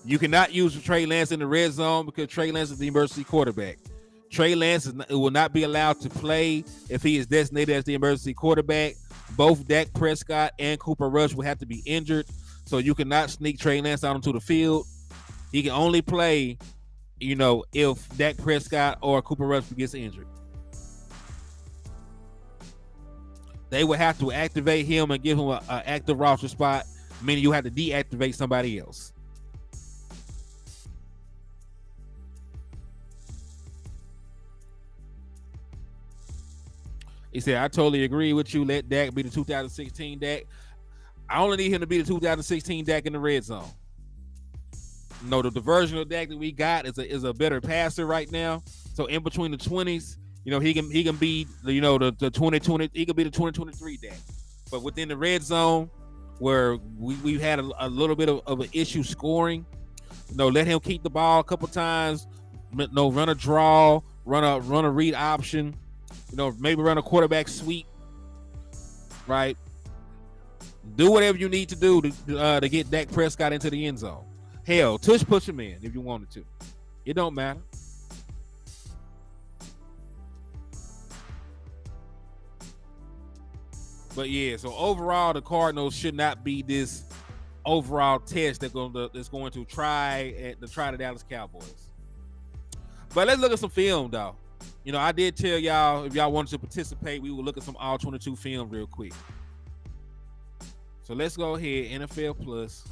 Speaker 1: You cannot use Trey Lance in the red zone because Trey Lance is the emergency quarterback. Trey Lance will not be allowed to play if he is designated as the emergency quarterback. Both Dak Prescott and Cooper Rush will have to be injured, so you cannot sneak Trey Lance out onto the field. He can only play, you know, if Dak Prescott or Cooper Rush gets injured. They will have to activate him and give him an active roster spot, meaning you have to deactivate somebody else. He said, I totally agree with you. Let Dak be the 2016 Dak. I only need him to be the 2016 Dak in the red zone. No, the version of Dak that we got is a better passer right now. So in between the 20s, you know, he can be, you know, the 2020, he can be the 2023 Dak. But within the red zone, where we've had a little bit of an issue scoring, you know, let him keep the ball a couple times. No, run a draw, run a read option. You know, maybe run a quarterback sweep, right? Do whatever you need to do to get Dak Prescott into the end zone. Hell, tush push him in if you wanted to. It don't matter. But yeah, so overall, the Cardinals should not be this overall test that's going to try the Dallas Cowboys. But let's look at some film, though. You know, I did tell y'all if y'all wanted to participate, we will look at some all 22 film real quick. So let's go ahead, NFL Plus.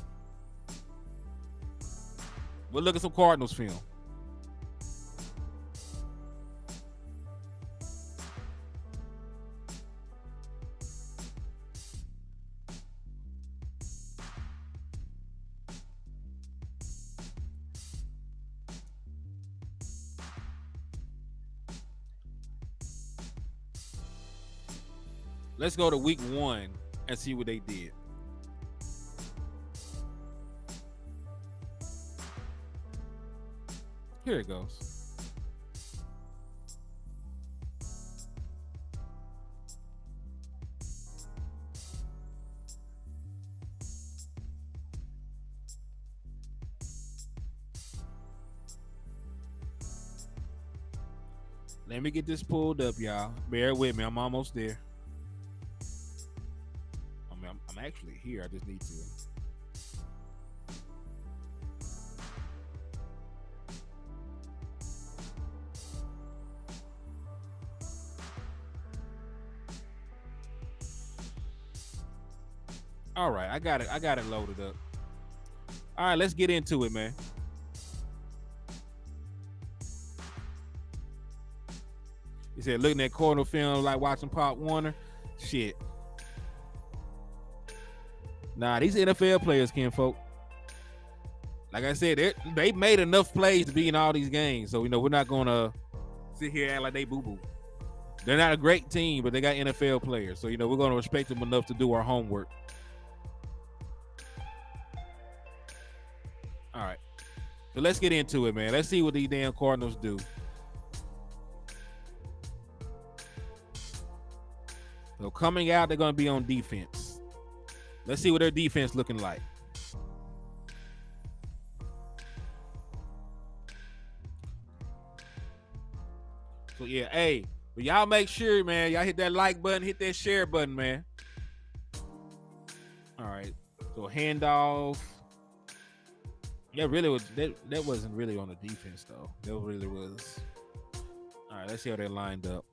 Speaker 1: We'll look at some Cardinals film. Let's go to week 1 and see what they did. Here it goes. Let me get this pulled up, y'all. Bear with me. I'm almost there. I'm actually here. I just need to. All right, I got it loaded up. All right, let's get into it, man. He said, looking at Cardinal film like watching Pop Warner. Shit. Nah, these NFL players, kinfolk. Like I said, they made enough plays to be in all these games. So, we're not going to sit here and act like they boo-boo. They're not a great team, but they got NFL players. So, we're going to respect them enough to do our homework. All right. So, let's get into it, man. Let's see what these damn Cardinals do. So, coming out, they're going to be on defense. Let's see what their defense looking like. So, yeah, hey, but y'all make sure, man, y'all hit that like button, hit that share button, man. All right. So, handoff. Yeah, really was that wasn't really on the defense, though. That really was. All right, let's see how they lined up.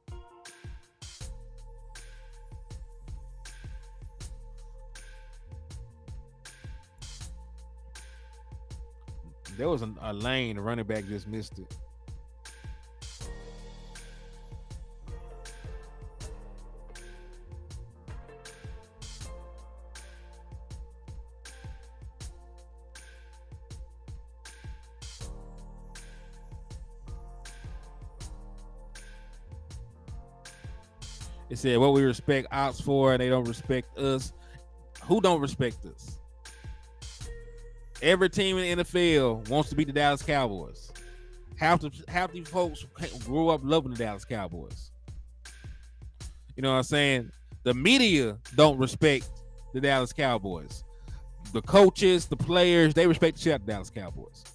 Speaker 1: There was a lane, the running back just missed it. It said what we respect ops for, and they don't respect us. Who don't respect us? Every team in the NFL wants to beat the Dallas Cowboys. Half these folks grew up loving the Dallas Cowboys. You know what I'm saying? The media don't respect the Dallas Cowboys. The coaches, the players, they respect the shit out of the Dallas Cowboys.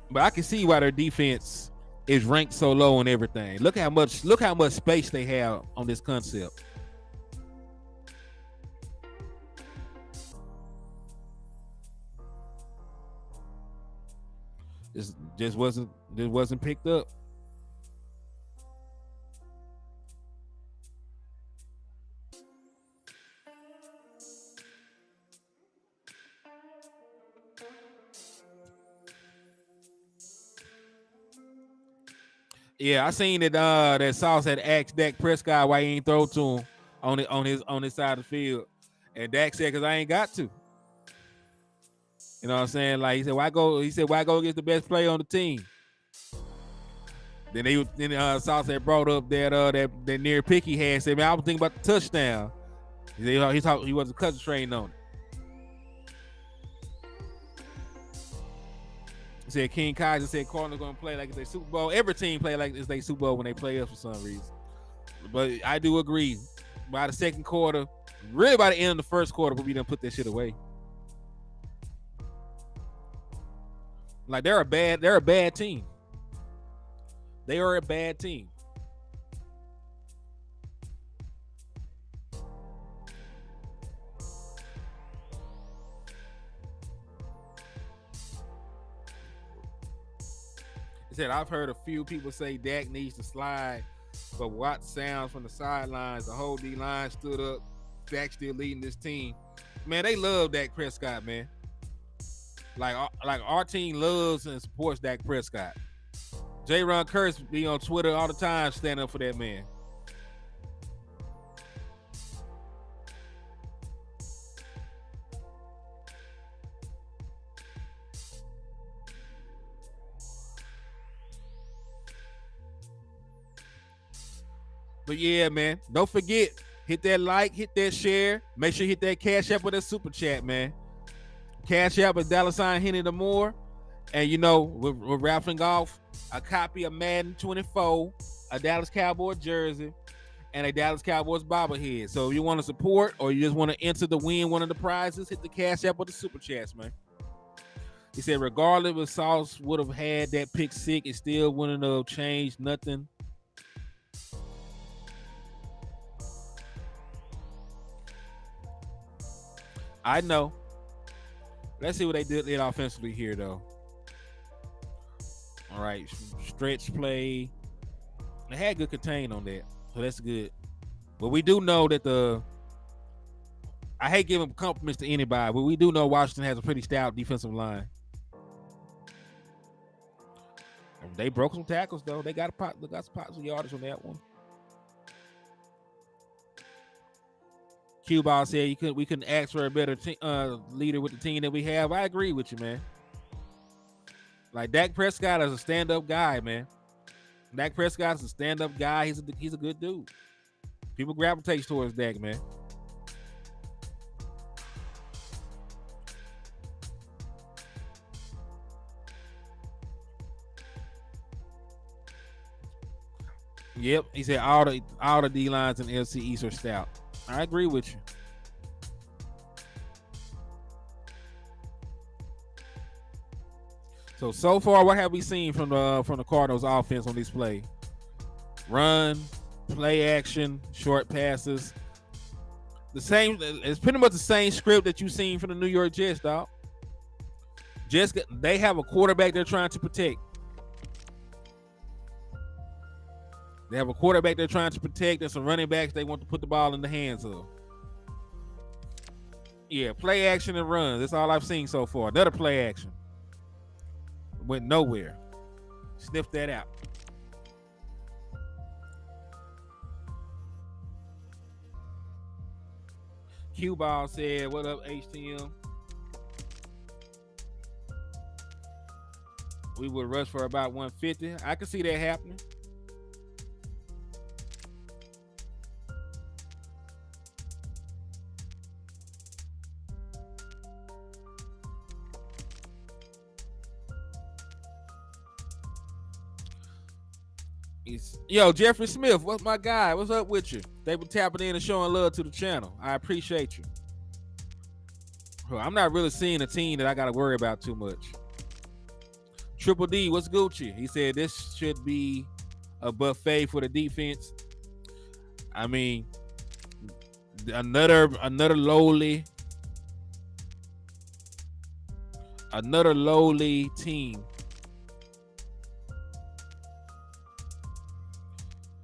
Speaker 1: But I can see why their defense is ranked so low and everything. Look how much space they have on this concept. This just wasn't picked up. Yeah, I seen that Sauce had asked Dak Prescott why he ain't throw to him on his side of the field, and Dak said, "Cause I ain't got to." You know what I'm saying? Like he said, "Why go?" He said, "Why go against the best player on the team?" Then Sauce had brought up that near pick he had. Said, "Man, I was thinking about the touchdown." He said, he wasn't concentrating on it. He said King Kaiser said Cardinals gonna play like it's their Super Bowl. Every team play like it's their Super Bowl when they play us for some reason. But I do agree. By the second quarter, really by the end of the first quarter, we done put that shit away. Like they're a bad team. They are a bad team. He said, I've heard a few people say Dak needs to slide, but what sounds from the sidelines, the whole D-line stood up. Dak still leading this team. Man, they love Dak Prescott, man. Like our team loves and supports Dak Prescott. J-Ron Curse be on Twitter all the time standing up for that man. But yeah, man, don't forget, hit that like, hit that share. Make sure you hit that Cash App with that super chat, man. Cash App is $Hennythemoor. And you know, we're raffling off a copy of Madden 24, a Dallas Cowboys jersey, and a Dallas Cowboys bobblehead. So if you want to support or you just want to enter to win one of the prizes, hit the Cash App with the super chats, man. He said, regardless if Sauce would have had that pick sick, it still wouldn't have changed nothing. I know. Let's see what they did offensively here, though. All right, stretch play. They had good contain on that, so that's good. But we do know that I hate giving compliments to anybody, but we do know Washington has a pretty stout defensive line. They broke some tackles though. They got some pots of yardage on that one. Q-Ball said we couldn't ask for a better leader with the team that we have. I agree with you, man. Like Dak Prescott is a stand-up guy, man. Dak Prescott is a stand-up guy. He's a good dude. People gravitate towards Dak, man. Yep, he said all the D lines in NFC East are stout. I agree with you. So far, what have we seen from the Cardinals offense on this play? Run, play action, short passes. The same. It's pretty much the same script that you've seen from the New York Jets, dog. They have a quarterback they're trying to protect. They have a quarterback they're trying to protect and some running backs they want to put the ball in the hands of. Yeah, play action and runs. That's all I've seen so far. Another play action. Went nowhere. Sniff that out. Q-Ball said, what up, HTM? We would rush for about 150. I can see that happening. Yo, Jeffrey Smith, what's my guy? What's up with you? They were tapping in and showing love to the channel. I appreciate you. I'm not really seeing a team that I got to worry about too much. Triple D, what's Gucci? He said this should be a buffet for the defense. I mean, another lowly team.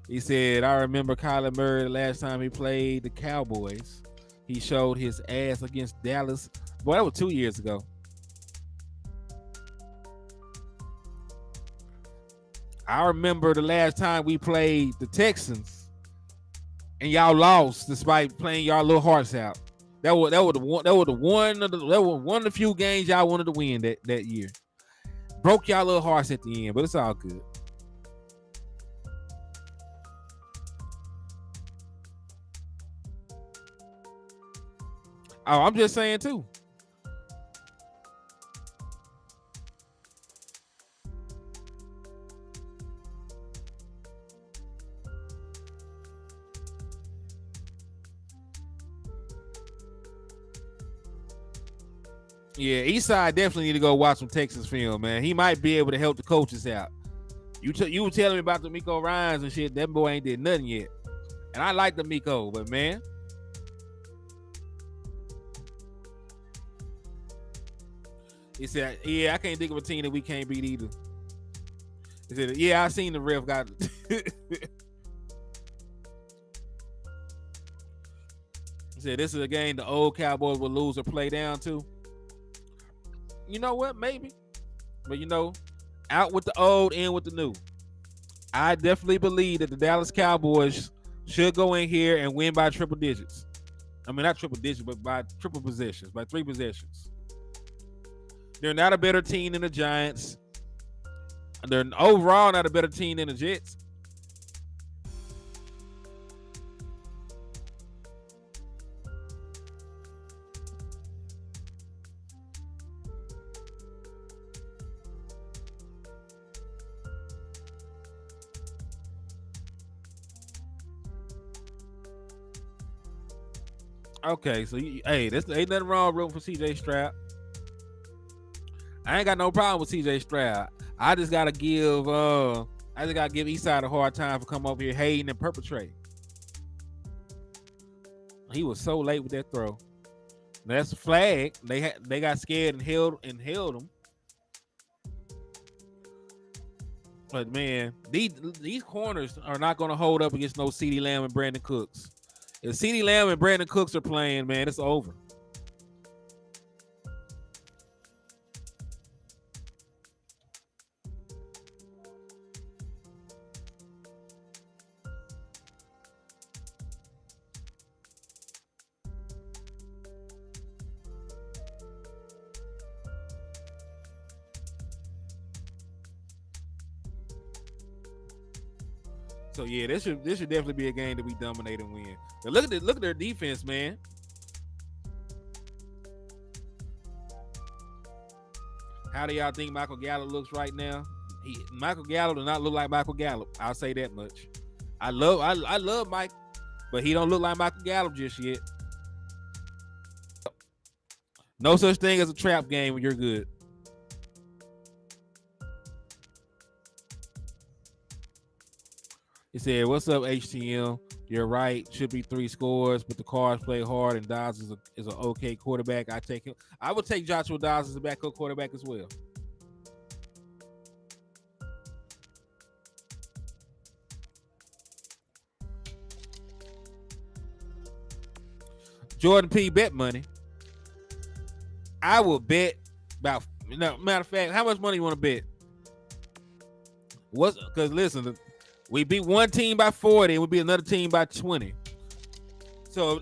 Speaker 1: He said, I remember Kyler Murray the last time he played the Cowboys. He showed his ass against Dallas. Boy, that was 2 years ago. I remember the last time we played the Texans and y'all lost despite playing y'all little hearts out. That was one of the few games y'all wanted to win that year. Broke y'all little hearts at the end, but it's all good. Oh, I'm just saying too. Yeah, Eastside definitely need to go watch some Texas film, man. He might be able to help the coaches out. You were telling me about the Miko Ryans and shit. That boy ain't did nothing yet. And I like the Miko, but man. He said, yeah, I can't think of a team that we can't beat either. He said, yeah, I seen the ref got it. He said, this is a game the old Cowboys will lose or play down to. You know what? Maybe. But, you know, out with the old, in with the new. I definitely believe that the Dallas Cowboys should go in here and win by triple digits. I mean, not triple digits, but by triple possessions, by 3 possessions. They're not a better team than the Giants. They're overall not a better team than the Jets. Okay, so hey, this ain't nothing wrong rooting for CJ Stroud. I ain't got no problem with CJ Stroud. I just gotta give Eastside a hard time for coming over here hating and perpetrating. He was so late with that throw. That's a flag. They got scared and held him. But man, these corners are not going to hold up against no CeeDee Lamb and Brandon Cooks. If CeeDee Lamb and Brandon Cooks are playing, man, it's over. So yeah, this should definitely be a game that we dominate and win. But look at their defense, man. How do y'all think Michael Gallup looks right now? Michael Gallup does not look like Michael Gallup. I'll say that much. I love Mike, but he don't look like Michael Gallup just yet. No such thing as a trap game when you're good. He said, "What's up, HTM? You're right. Should be 3 scores, but the Cards play hard, and Dodds is an okay quarterback. I take him. I would take Joshua Dodds as a backup quarterback as well." Jordan P. bet money. I will bet about. Matter of fact, how much money you want to bet? Because listen. We beat one team by 40, and we beat another team by 20. So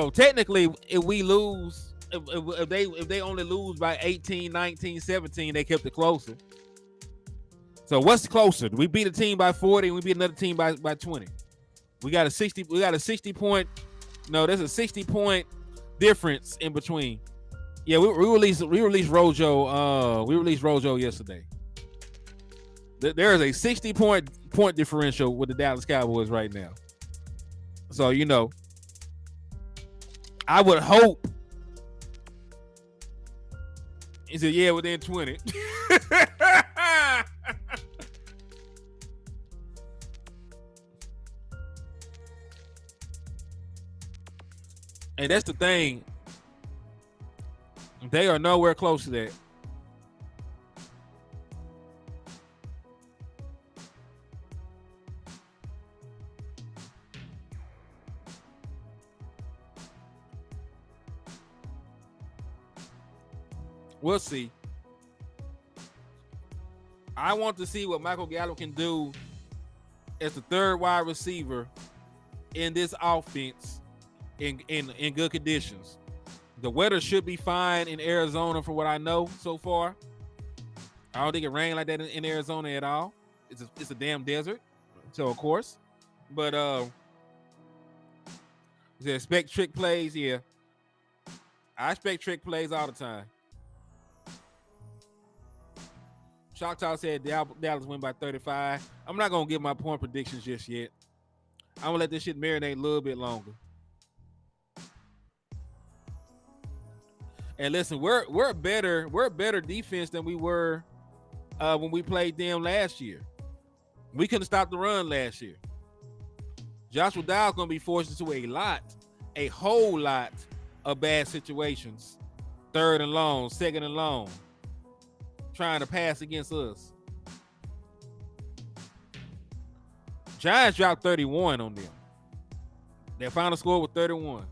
Speaker 1: technically, if we lose, if they only lose by 18, 19, 17, they kept it closer. So what's closer? We beat a team by 40, and we beat another team by 20. We got a 60 point. No, there's a 60 point difference in between. Yeah, we released Rojo. We released Rojo yesterday. There is a 60 point differential with the Dallas Cowboys right now. So, I would hope. He said, yeah, within 20. And that's the thing. They are nowhere close to that. We'll see. I want to see what Michael Gallup can do as the third wide receiver in this offense in good conditions. The weather should be fine in Arizona for what I know so far. I don't think it rained like that in Arizona at all. It's a damn desert. So of course. But expect trick plays, yeah. I expect trick plays all the time. Shoutouts said Dallas win by 35. I'm not going to give my point predictions just yet. I'm going to let this shit marinate a little bit longer. And listen, we're a better defense than we were when we played them last year. We couldn't stop the run last year. Joshua Dowd's going to be forced into a whole lot of bad situations. 3rd and long, 2nd and long. Trying to pass against us. Giants dropped 31 on them. Their final score was 31.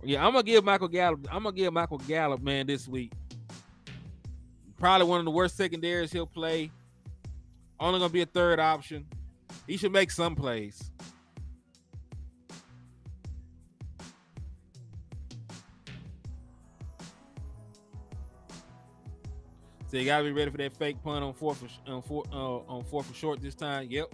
Speaker 1: Yeah, I'm gonna give Michael Gallup, man, this week. Probably one of the worst secondaries he'll play. Only gonna be a third option. He should make some plays. So you gotta be ready for that fake punt on fourth for short this time. Yep.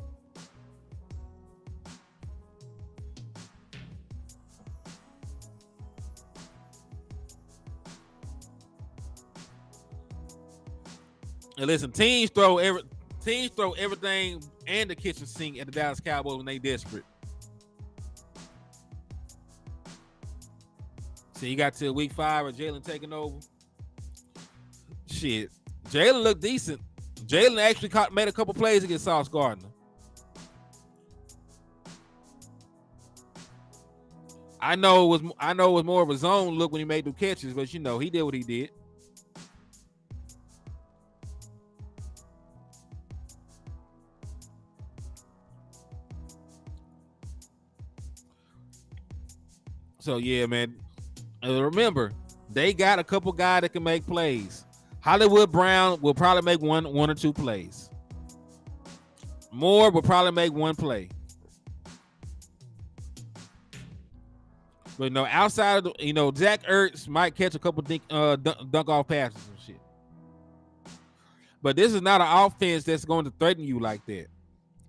Speaker 1: And listen, teams throw everything and the kitchen sink at the Dallas Cowboys when they desperate. So you got to week 5 of Jalen taking over. Shit, Jalen looked decent. Jalen actually made a couple plays against Sauce Gardner. I know it was more of a zone look when he made the catches, but you know he did what he did. So yeah, man. Remember, they got a couple guys that can make plays. Hollywood Brown will probably make one or two plays. Moore will probably make one play. But outside of Zach Ertz might catch a couple dunk off passes and shit. But this is not an offense that's going to threaten you like that.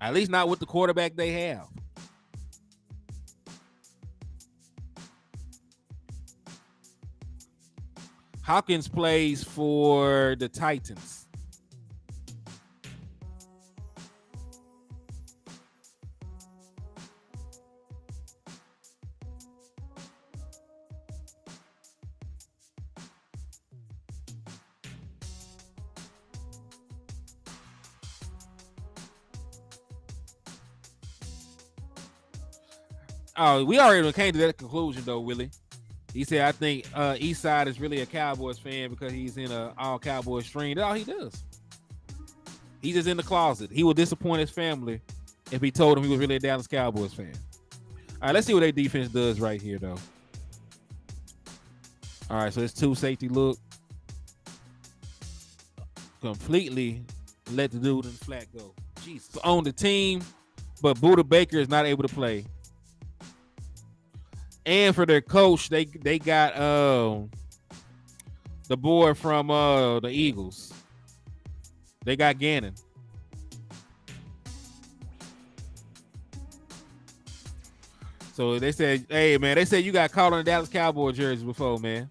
Speaker 1: At least not with the quarterback they have. Hawkins plays for the Titans. Oh, we already came to that conclusion though, Willie. He said, I think Eastside is really a Cowboys fan because he's in an all Cowboys stream. That's all he does. He's just in the closet. He would disappoint his family if he told him he was really a Dallas Cowboys fan. All right, let's see what their defense does right here, though. All right, so it's 2 safety look. Completely let the dude in the flat go. Jesus. On the team, but Buda Baker is not able to play. And for their coach, they got the boy from the Eagles. They got Gannon. So they said, hey, man, they said you got caught on the Dallas Cowboys jerseys before, man.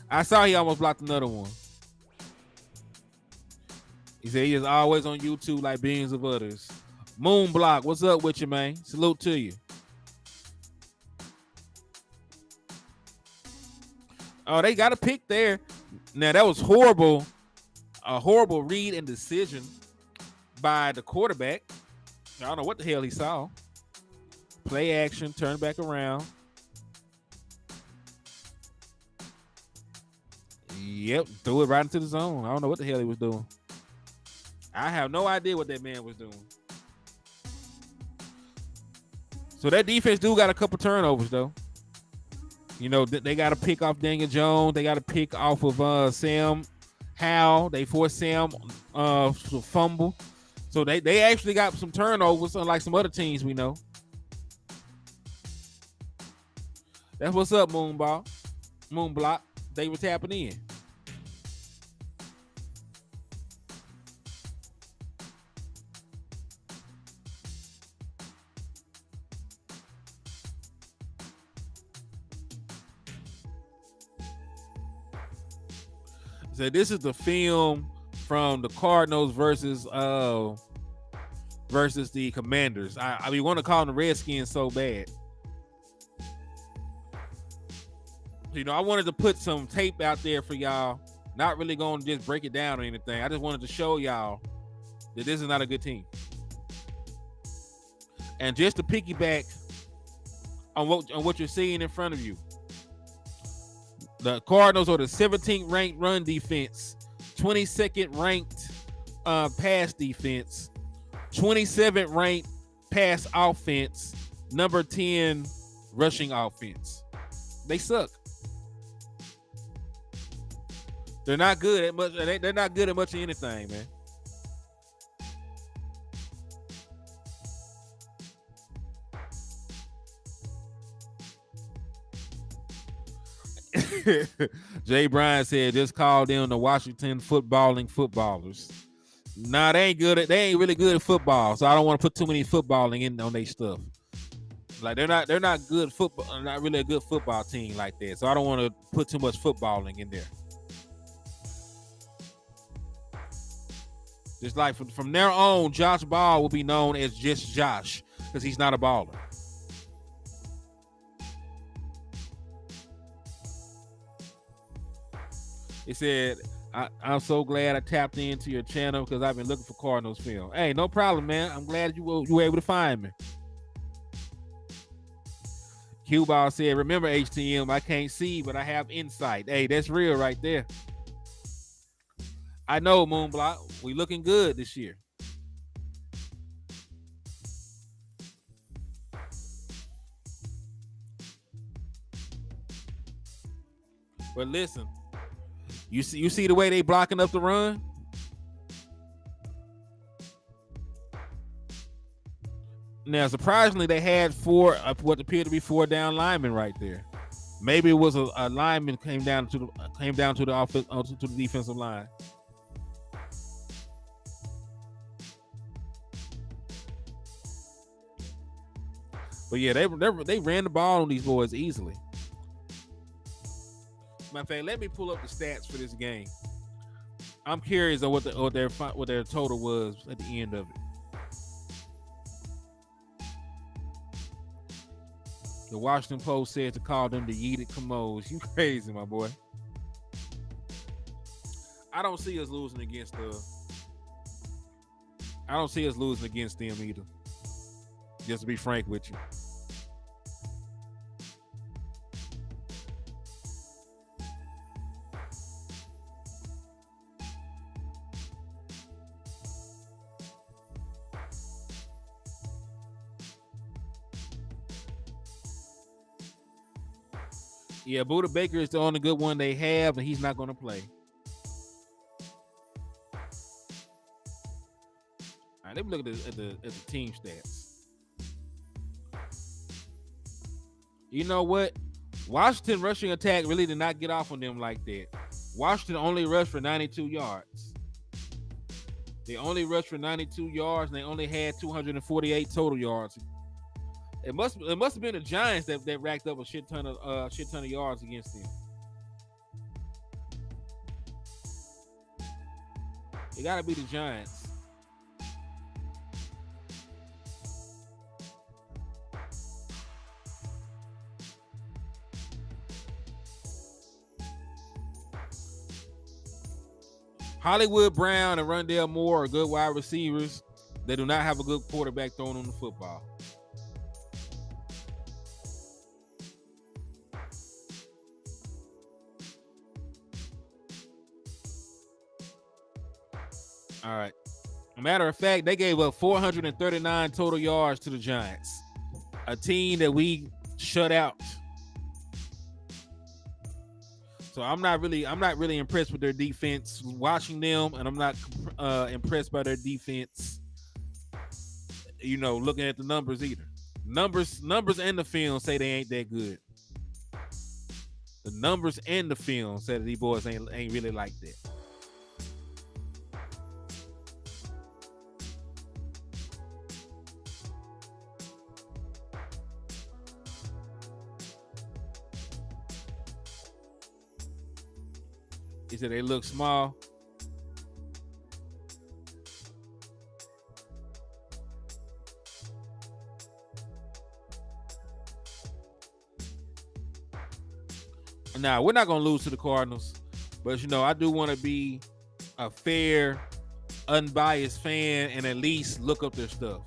Speaker 1: I saw he almost blocked another one. He said he is always on YouTube like billions of others. Moonblock, what's up with you, man? Salute to you. Oh, they got a pick there. Now, that was horrible. A horrible read and decision by the quarterback. I don't know what the hell he saw. Play action, turn back around. Yep, threw it right into the zone. I don't know what the hell he was doing. I have no idea what that man was doing. So that defense do got a couple turnovers, though. They got to pick off Daniel Jones. They got to pick off of Sam Howell. They forced Sam to fumble. So they actually got some turnovers, unlike some other teams we know. That's what's up, Moonblock. They were tapping in. So this is the film from the Cardinals versus the Commanders. I want to call them the Redskins so bad. I wanted to put some tape out there for y'all. Not really going to just break it down or anything. I just wanted to show y'all that this is not a good team. And just to piggyback on what you're seeing in front of you. The Cardinals are the 17th ranked run defense, 22nd ranked pass defense, 27th ranked pass offense, number 10 rushing offense. They suck. They're not good at much. They're not good at much of anything, man. Jay Bryan said, just call them the Washington footballers. Nah, they ain't good at. They ain't really good at football, so I don't want to put too many footballing in on their stuff. Like they're not good football. Not really a good football team like that. So I don't want to put too much footballing in there. Just like from there on, Josh Ball will be known as just Josh because he's not a baller. He said, I'm so glad I tapped into your channel because I've been looking for Cardinals film. Hey, no problem, man. I'm glad you were able to find me. Q-Ball said, remember HTM, I can't see, but I have insight. Hey, that's real right there. I know, Moonblock. We looking good this year. But listen, you see the way they blocking up the run? Now, surprisingly, they had what appeared to be 4 down linemen right there. Maybe it was a lineman came down to the defensive line. But yeah, they ran the ball on these boys easily. Matter of fact, let me pull up the stats for this game. I'm curious on what their total was at the end of it. The Washington Post said to call them the yeeted commodes. You crazy, my boy. I don't see us losing against them either. Just to be frank with you. Yeah, Buda Baker is the only good one they have, and he's not going to play. All right, let me look at the team stats. You know what? Washington rushing attack really did not get off on them like that. Washington only rushed for 92 yards. They only rushed for 92 yards, and they only had 248 total yards. It must have been the Giants that racked up a shit ton of yards against them. It got to be the Giants. Hollywood Brown and Rondale Moore are good wide receivers. They do not have a good quarterback throwing on the football. All right. Matter of fact, they gave up 439 total yards to the Giants, a team that we shut out. So I'm not really impressed with their defense watching them, and I'm not impressed by their defense. You know, looking at the numbers either. Numbers and the film say they ain't that good. The numbers and the film say that these boys ain't really like that. He said they look small. Now, we're not going to lose to the Cardinals, but, you know, I do want to be a fair, unbiased fan and at least look up their stuff.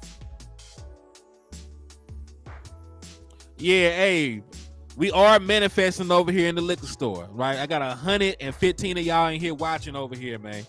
Speaker 1: Yeah, hey, we are manifesting over here in the liquor store, right? I got 115 of y'all in here watching over here, man.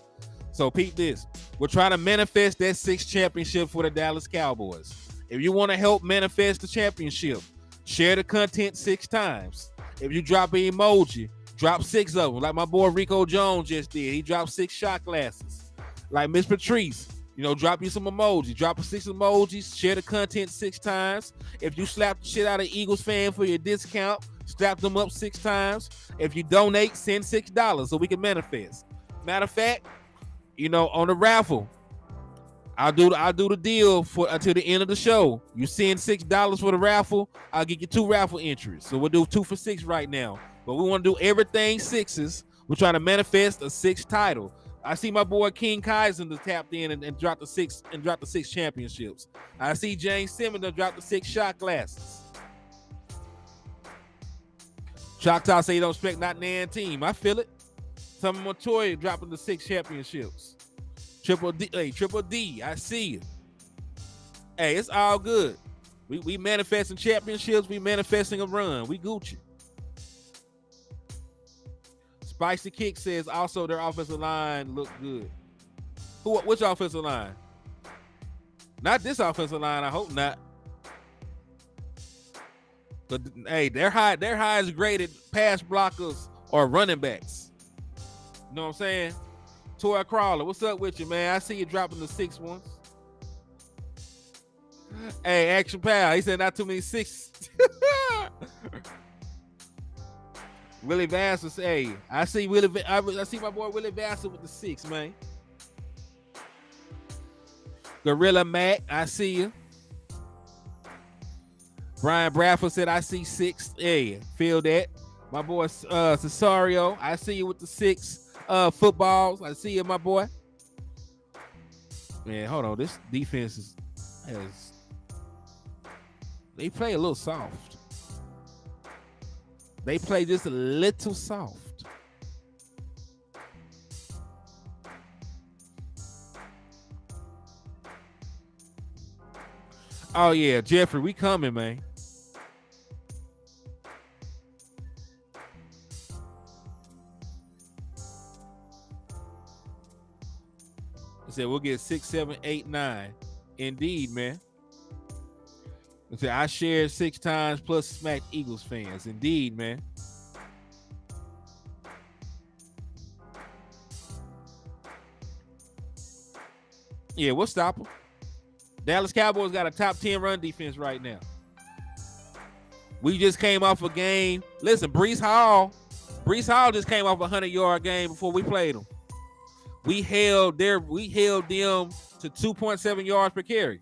Speaker 1: So peep this. We're trying to manifest that 6th championship for the Dallas Cowboys. If you want to help manifest the championship, share the content 6 times. If you drop an emoji, drop 6 of them, like my boy Rico Jones just did. He dropped 6 shot glasses. Like Miss Patrice, you know, drop you some emojis. Drop 6 emojis, share the content 6 times. If you slap the shit out of Eagles fan for your discount, slap them up 6 times. If you donate, send $6 so we can manifest. Matter of fact, you know, on the raffle, I'll do the deal for until the end of the show. You send $6 for the raffle, I'll get you 2 raffle entries. So we'll do 2 for 6 right now. But we want to do everything 6s. We're trying to manifest a 6th title. I see my boy King Kaiser tapped in and dropped the 6 championships. I see James Simmons dropped the 6 shot glasses. Choctaw say you don't expect not an team. I feel it. Summer Montoya dropping the 6 championships. Triple D, hey, Triple D, I see you. Hey, it's all good. We manifesting championships. We manifesting a run. We Gucci. Spicy Kick says also their offensive line looked good. Which offensive line? Not this offensive line. I hope not. But hey, their highest graded pass blockers are running backs. You know what I'm saying? Toy Crawler, what's up with you, man? I see you dropping the 6 ones. Hey, Action Pal, he said not too many 6. Willie Vassar, hey, I see my boy Willie Vassar with the 6, man. Gorilla Mac, I see you. Brian Bradford said, I see 6. Hey, feel that. My boy Cesario, I see you with the 6 footballs. I see you, my boy. Man, hold on. This defense they play a little soft. They play just a little soft. Oh yeah, Jeffrey, we coming, man. I said we'll get 6, 7, 8, 9. Indeed, man. I said I shared 6 times plus smacked Eagles fans. Indeed, man. Yeah, we'll stop them. Dallas Cowboys got a top 10 run defense right now. We just came off a game. Listen, Breece Hall just came off a 100-yard game before we played them. We held them to 2.7 yards per carry.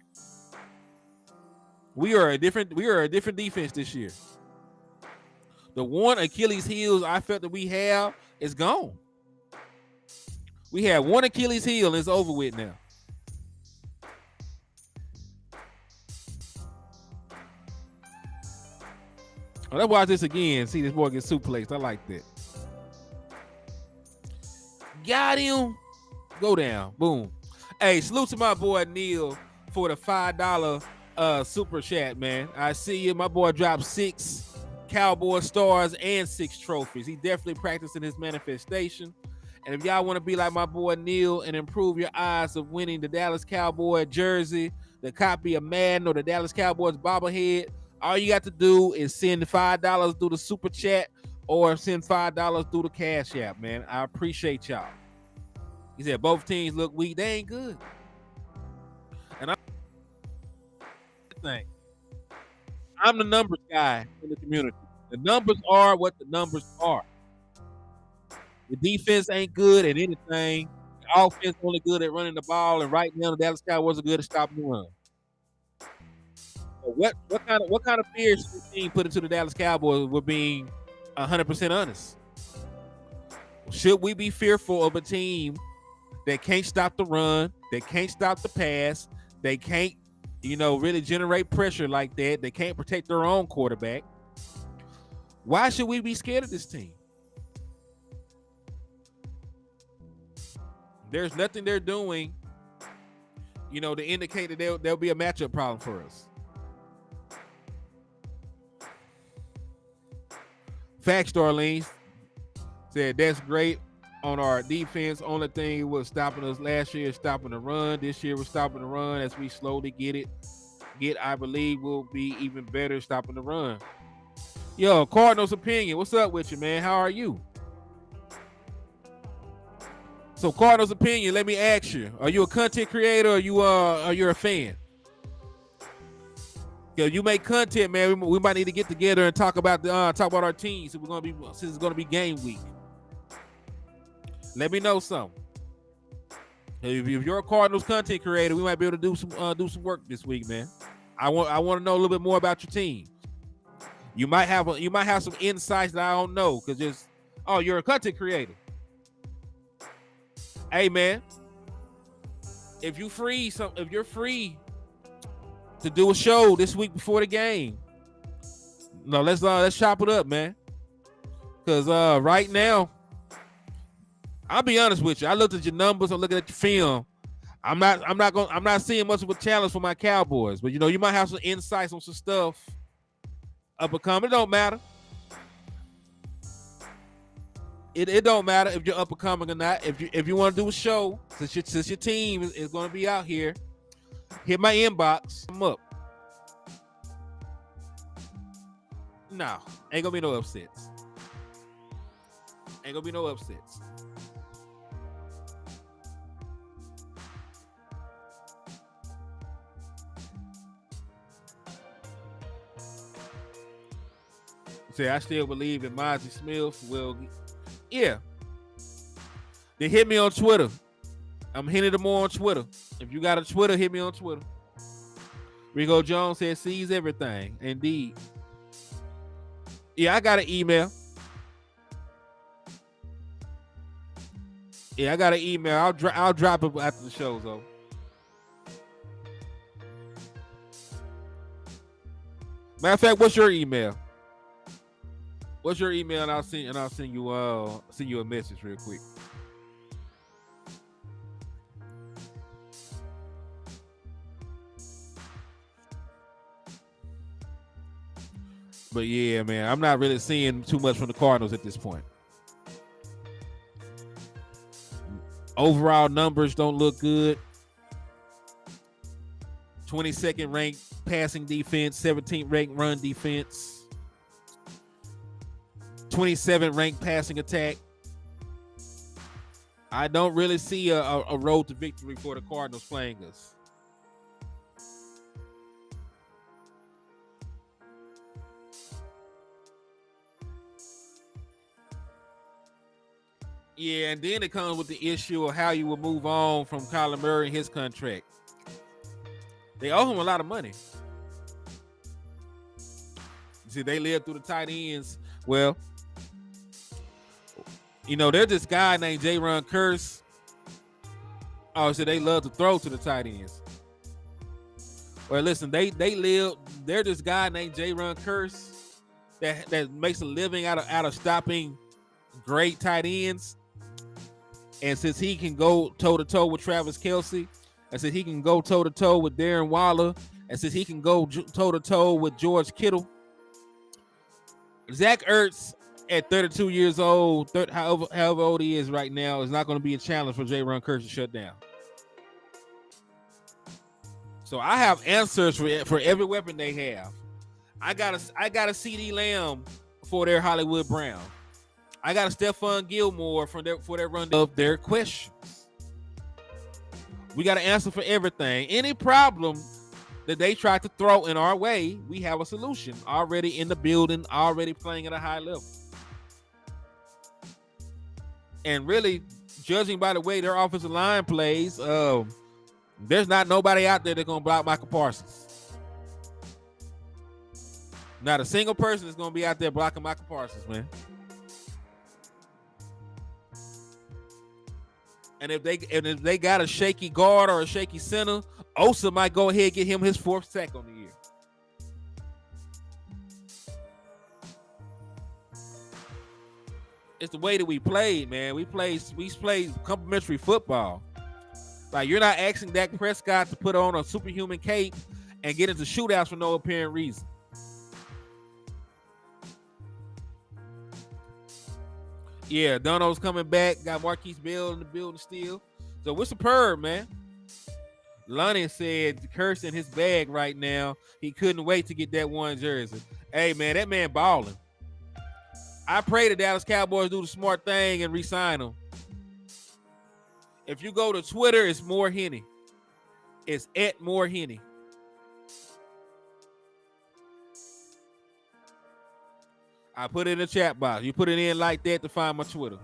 Speaker 1: We are a different defense this year. The one Achilles heel I felt that we have is gone. We had one Achilles heel and it's over with now. Oh, let's watch this again. See this boy get suplexed. I like that. Got him. Go down. Boom. Hey, salute to my boy Neil for the $5 super chat, man. I see you. My boy dropped 6 Cowboy stars and 6 trophies. He definitely practicing his manifestation. And if y'all want to be like my boy Neil and improve your odds of winning the Dallas Cowboy jersey, the copy of Madden, or the Dallas Cowboys bobblehead, all you got to do is send $5 through the super chat or send $5 through the Cash App, man. I appreciate y'all. He said both teams look weak. They ain't good. And I'm the numbers guy in the community. The numbers are what the numbers are. The defense ain't good at anything. The offense only good at running the ball, and right now the Dallas Cowboys are good at stopping the run. So what kind of fear should this team put into the Dallas Cowboys? We're being 100% honest. Should we be fearful of a team that can't stop the run, that can't stop the pass, they can't, really generate pressure like that, they can't protect their own quarterback? Why should we be scared of this team? There's nothing they're doing, to indicate that there'll be a matchup problem for us. Facts, Darlene said that's great on our defense. Only thing was stopping us last year is stopping the run. This year we're stopping the run. As we slowly get, I believe we'll be even better stopping the run. Yo, Cardinals opinion. What's up with you, man? How are you? So Cardinals opinion, let me ask you. Are you a content creator or are you a fan? Yo, you make content, man. We might need to get together and talk about our teams. Since it's gonna be game week. Let me know something. If you're a Cardinals content creator, we might be able to do some work this week, man. I want to know a little bit more about your team. You might have some insights that I don't know, because you're a content creator. Hey, man, if you're free to do a show this week before the game, let's chop it up, man. Because right now, I'll be honest with you. I looked at your numbers. I'm looking at your film. I'm not seeing much of a challenge for my Cowboys. But you might have some insights on some stuff up and coming. It don't matter. It don't matter if you're up and coming or not. If you want to do a show, since your team is going to be out here, hit my inbox. I'm up. No, ain't gonna be no upsets. Ain't gonna be no upsets. See, I still believe that Mozzie Smith will. Yeah. They hit me on Twitter. I'm Hennythemoor on Twitter. If you got a Twitter, hit me on Twitter. Rico Jones says sees everything. Indeed. Yeah, I got an email. Yeah, I got an email. I'll drop it after the show, though. Matter of fact, what's your email? What's your email? And I'll send you a message real quick. But yeah, man, I'm not really seeing too much from the Cardinals at this point. Overall numbers don't look good. 22nd ranked passing defense, 17th ranked run defense, 27th ranked passing attack. I don't really see a road to victory for the Cardinals playing us. Yeah, and then it comes with the issue of how you will move on from Kyler Murray and his contract. They owe him a lot of money. See, they live through the tight ends. Well, there's this guy named J-Ron Curse. Oh, so they love to throw to the tight ends. Well, listen, there's this guy named J-Ron Curse that makes a living out of stopping great tight ends. And since he can go toe-to-toe with Travis Kelce, and since he can go toe-to-toe with Darren Waller, and since he can go toe-to-toe with George Kittle, Zach Ertz at 32 years old, however old he is right now, is not going to be a challenge for J-Ron Curse to shut down. So I have answers for every weapon they have. I got a CD Lamb for their Hollywood Brown. I got a Stephon Gilmore for their run of their questions. We got an answer for everything. Any problem that they try to throw in our way, we have a solution already in the building, already playing at a high level. And really, judging by the way their offensive line plays, there's not nobody out there that's going to block Michael Parsons. Not a single person is going to be out there blocking Michael Parsons, man. And if they got a shaky guard or a shaky center, Osa might go ahead and get him his 4th sack on the year. It's the way that we played, man. We played complimentary football. Like, you're not asking Dak Prescott to put on a superhuman cape and get into shootouts for no apparent reason. Yeah, Dono's coming back. Got Marquise Bell in the building still. So we're superb, man. Lonnie said Curse in his bag right now. He couldn't wait to get that one jersey. Hey, man, that man balling. I pray the Dallas Cowboys do the smart thing and re-sign him. If you go to Twitter, it's More Henny. It's at More Henny. I put it in the chat box. You put it in like that to find my Twitter.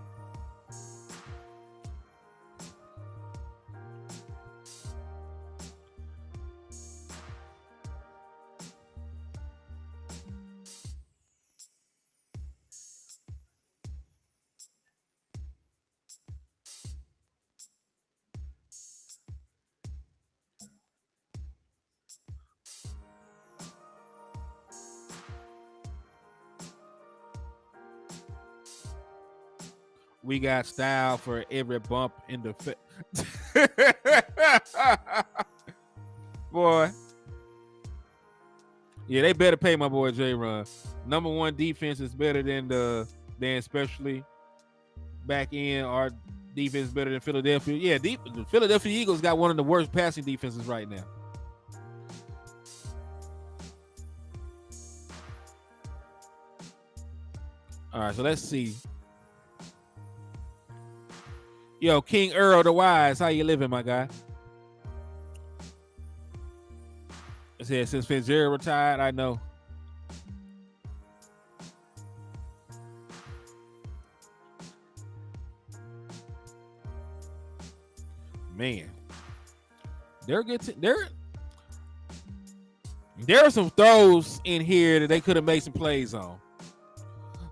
Speaker 1: We got style for every bump in the boy. Yeah, they better pay my boy J-Run. Number one defense is better than especially back in our defense better than Philadelphia. Yeah, the Philadelphia Eagles got one of the worst passing defenses right now. All right, so let's see. Yo, King Earl the Wise, how you living, my guy? It said since Fitzgerald retired, I know. Man, there are some throws in here that they could have made some plays on.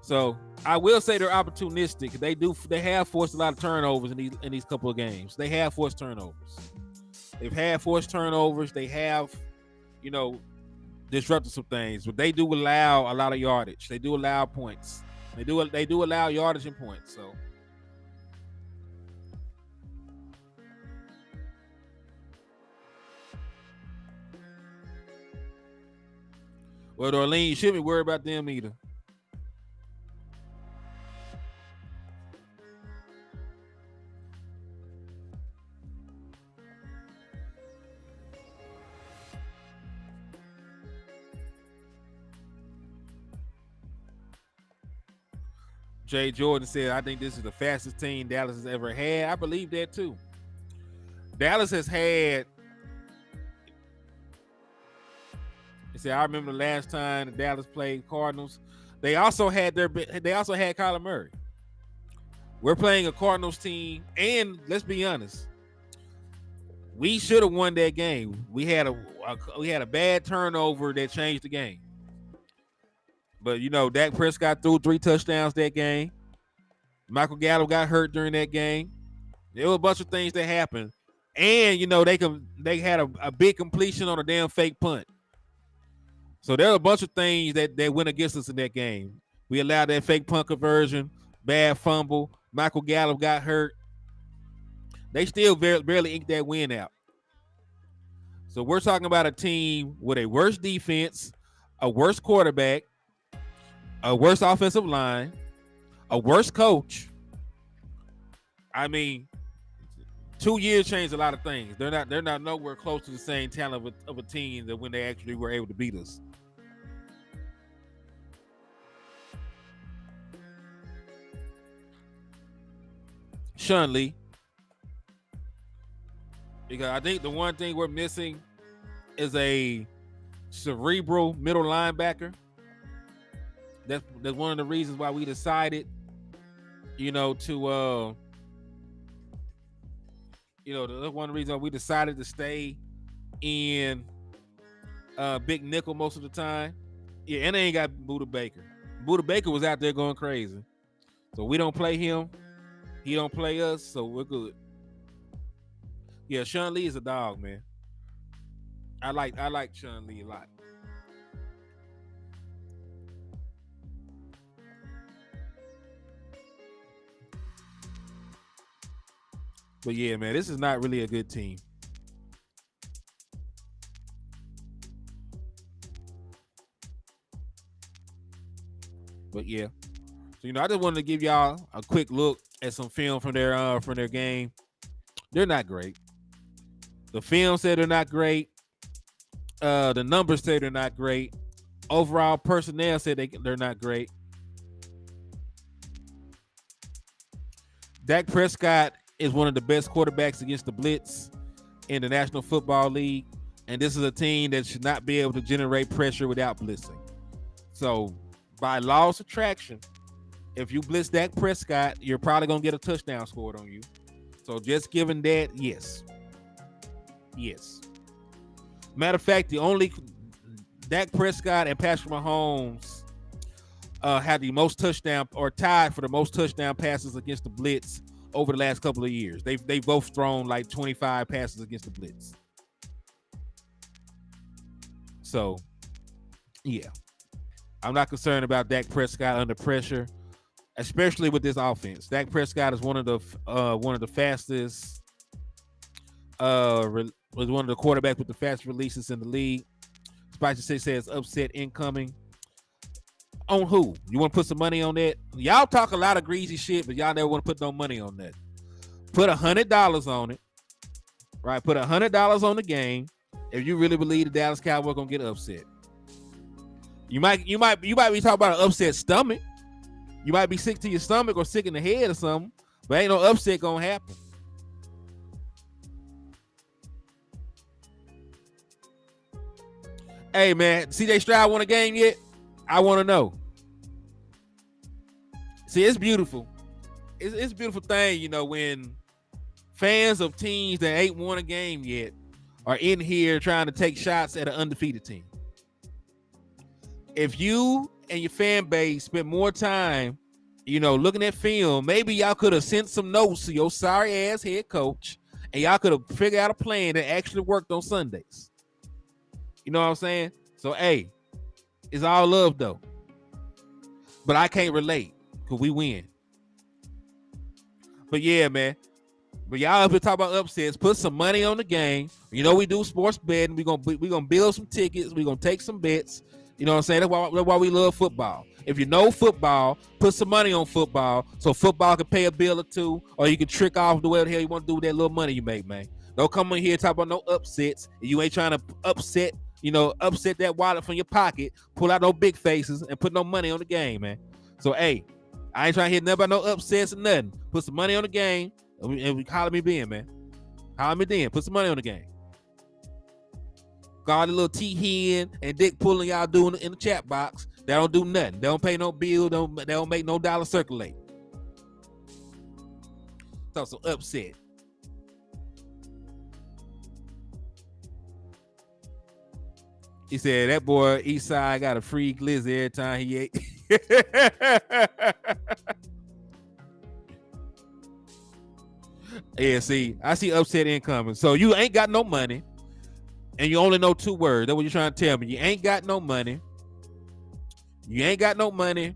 Speaker 1: So I will say they're opportunistic. They have forced a lot of turnovers in these couple of games. They have forced turnovers. They've had forced turnovers. They have, disrupted some things, but they do allow a lot of yardage. They do allow points. They do allow yardage and points. So. Well, Darlene, you shouldn't be worried about them either. Jay Jordan said, I think this is the fastest team Dallas has ever had. I believe that too. Dallas has had. He said, I remember the last time Dallas played Cardinals. They also had Kyler Murray. We're playing a Cardinals team, and let's be honest, we should have won that game. We had a bad turnover that changed the game. But, Dak Prescott threw 3 touchdowns that game. Michael Gallup got hurt during that game. There were a bunch of things that happened. And, they had a big completion on a damn fake punt. So there are a bunch of things that went against us in that game. We allowed that fake punt conversion, bad fumble. Michael Gallup got hurt. They still barely inked that win out. So we're talking about a team with a worse defense, a worse quarterback, a worse offensive line, a worse coach. I mean, 2 years changed a lot of things. They're not nowhere close to the same talent of a team that when they actually were able to beat us. Sean Lee. Because I think the one thing we're missing is a cerebral middle linebacker. That's one of the reasons why we decided, that's one of the reasons why we decided to stay in big nickel most of the time. Yeah, and they ain't got Buda Baker. Buda Baker was out there going crazy. So we don't play him. He don't play us, so we're good. Yeah, Sean Lee is a dog, man. I like Sean Lee a lot. But yeah, man, this is not really a good team. But yeah. So I just wanted to give y'all a quick look at some film from their game. They're not great. The film said they're not great. The numbers say they're not great. Overall personnel said they're not great. Dak Prescott is one of the best quarterbacks against the blitz in the National Football League, and this is a team that should not be able to generate pressure without blitzing. So, by law of subtraction, if you blitz Dak Prescott, you're probably going to get a touchdown scored on you. So, just given that, yes. Matter of fact, the only Dak Prescott and Patrick Mahomes had the most touchdown or tied for the most touchdown passes against the blitz over the last couple of years. They've both thrown like 25 passes against the blitz. So, yeah. I'm not concerned about Dak Prescott under pressure. especially with this offense. Dak Prescott is one of the fastest. Was one of the quarterbacks with the fastest releases in the league. Spicy 6 says upset incoming. On who? You want to put some money on that? Y'all talk a lot of greasy shit, but y'all never want to put no money on that. Put $100 on it. Right? Put $100 on the game if you really believe the Dallas Cowboys gonna get upset. You might be talking about an upset stomach. You might be sick to your stomach or sick in the head or something, but ain't no upset gonna happen. Hey man, CJ Stroud won a game yet? I want to know. See, it's beautiful. It's a beautiful thing, you know, when fans of teams that ain't won a game yet are in here trying to take shots at an undefeated team. If you and your fan base spent more time, you know, looking at film, maybe y'all could have sent some notes to your sorry ass head coach, and y'all could have figured out a plan that actually worked on Sundays. You know what I'm saying? So, hey, it's all love though. But I can't relate because we win. But yeah, man. But y'all up here talk about upsets. Put some money on the game. You know we do sports betting. We gonna build some tickets. We gonna take some bets. You know what I'm saying? That's why we love football. If you know football, put some money on football so football can pay a bill or two, or you can trick off the way the hell you want to do with that little money you make, man. Don't come in here and talk about no upsets. You ain't trying to upset that wallet from your pocket, pull out no big faces, and put no money on the game, man. So, hey, I ain't trying to hear nothing about no upsets or nothing. Put some money on the game, and we holler me then, man. Holler me then. Put some money on the game. Got a little T-hen and dick pulling y'all doing in the chat box. They don't do nothing. They don't pay no bill. They don't make no dollar circulate. So some upset. He said that boy Eastside got a free glizzy every time he ate. Yeah, see, I see upset incoming. So you ain't got no money, and you only know 2 words. That's what you're trying to tell me. You ain't got no money. You ain't got no money,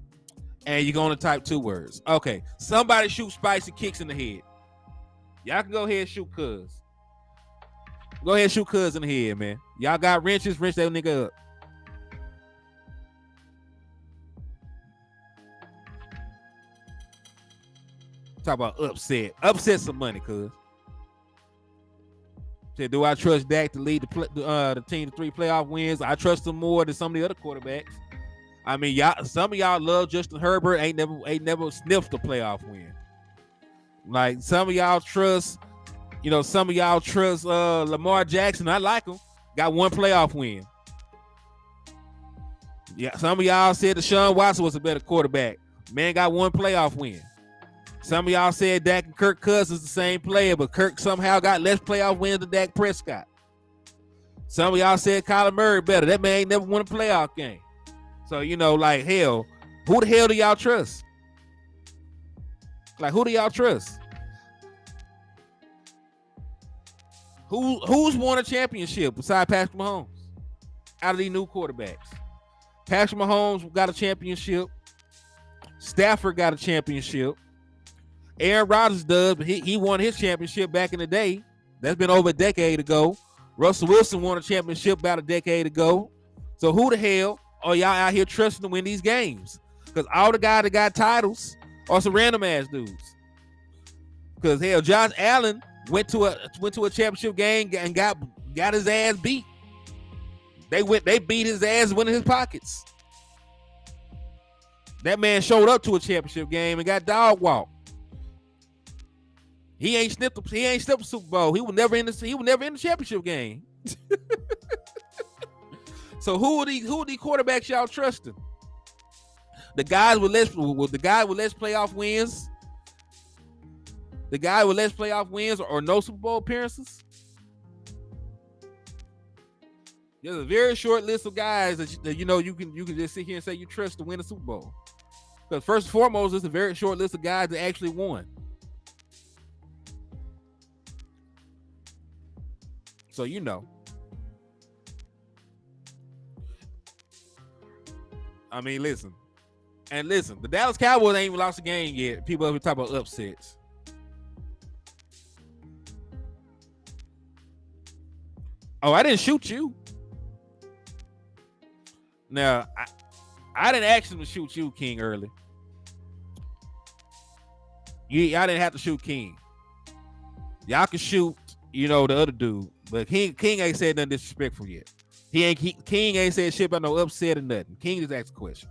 Speaker 1: and you're gonna type 2 words. Okay, somebody shoot Spicy kicks in the head. Y'all can go ahead and shoot Cuz. Go ahead and shoot Cuz in the head, man. Y'all got wrenches, wrench that nigga up. Talk about upset. Upset some money, Cuz. Said, do I trust Dak to lead the team to 3 playoff wins? I trust him more than some of the other quarterbacks. I mean, some of y'all love Justin Herbert. Ain't never sniffed a playoff win. Like some of y'all trust Lamar Jackson. I like him. Got 1 playoff win. Yeah, some of y'all said Deshaun Watson was a better quarterback. Man got 1 playoff win. Some of y'all said Dak and Kirk Cousins the same player, but Kirk somehow got less playoff wins than Dak Prescott. Some of y'all said Kyler Murray better. That man ain't never won a playoff game. So, you know, like, hell, who the hell do y'all trust? Like, who do y'all trust? Who's won a championship besides Patrick Mahomes out of these new quarterbacks? Patrick Mahomes got a championship. Stafford got a championship. Aaron Rodgers does, but he won his championship back in the day. That's been over a decade ago. Russell Wilson won a championship about a decade ago. So who the hell are y'all out here trusting to win these games? Because all the guys that got titles are some random ass dudes. Because hell, Josh Allen went to a championship game and got his ass beat. They beat his ass, went in his pockets. That man showed up to a championship game and got dog walked. He ain't sniffed the Super Bowl. He was never in the championship game. So who are these quarterbacks y'all trusting? The guy with less playoff wins. The guy with less playoff wins or no Super Bowl appearances. There's a very short list of guys that you know you can just sit here and say you trust to win a Super Bowl. Because first and foremost, it's a very short list of guys that actually won. So you know. I mean, listen. And listen, the Dallas Cowboys ain't even lost a game yet. People over talk about upsets. Oh, I didn't shoot you. Now, I didn't ask him to shoot you, King, early. Y'all didn't have to shoot King. Y'all can shoot, the other dude. But King ain't said nothing disrespectful yet. King ain't said shit about no upset or nothing. King just asked a question.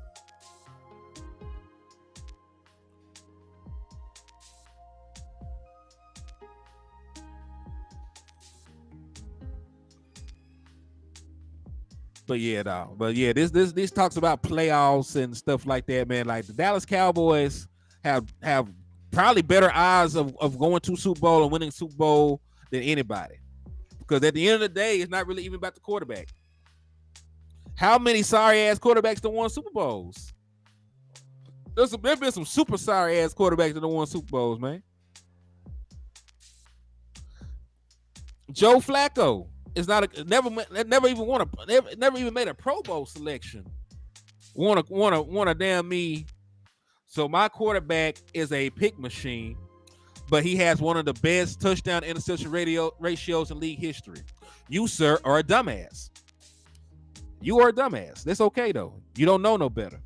Speaker 1: But this talks about playoffs and stuff like that, man. Like the Dallas Cowboys have probably better odds of going to Super Bowl and winning Super Bowl than anybody. Because at the end of the day, it's not really even about the quarterback. How many sorry ass quarterbacks that won Super Bowls? There's been some super sorry ass quarterbacks that won Super Bowls, man. Joe Flacco is never even made a Pro Bowl selection. Want a damn me. So my quarterback is a pick machine, but he has one of the best touchdown interception ratios in league history. You, sir, are a dumbass. You are a dumbass. That's okay though. You don't know no better.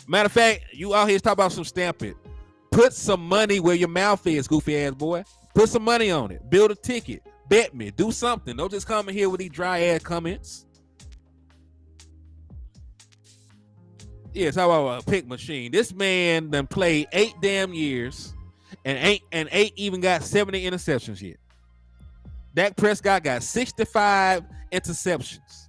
Speaker 1: Matter of fact, you out here talking about some stamp it. Put some money where your mouth is, goofy ass boy. Put some money on it. Build a ticket. Bet me. Do something. Don't just come in here with these dry ass comments. Yeah, talk about a pick machine. This man done played 8 damn years and ain't even got 70 interceptions yet. Dak Prescott got 65 interceptions.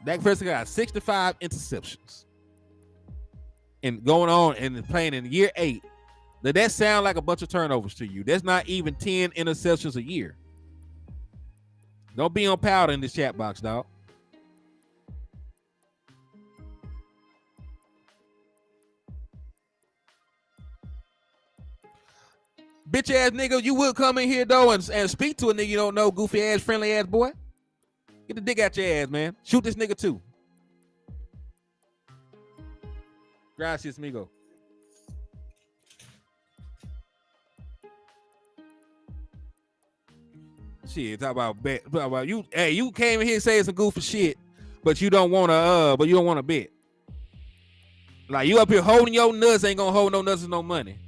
Speaker 1: Dak Prescott got 65 interceptions. And going on and playing in year 8. Does that sound like a bunch of turnovers to you? That's not even 10 interceptions a year. Don't be on powder in this chat box, dog. Bitch ass nigga, you would come in here though and speak to a nigga you don't know, goofy ass, friendly ass boy. Get the dick out your ass, man. Shoot this nigga too. Gracias, amigo. Shit, talk about you. Hey, you came in here saying some goofy shit, but you don't want to bet. Like you up here holding your nuts, ain't gonna hold no nuts with no money.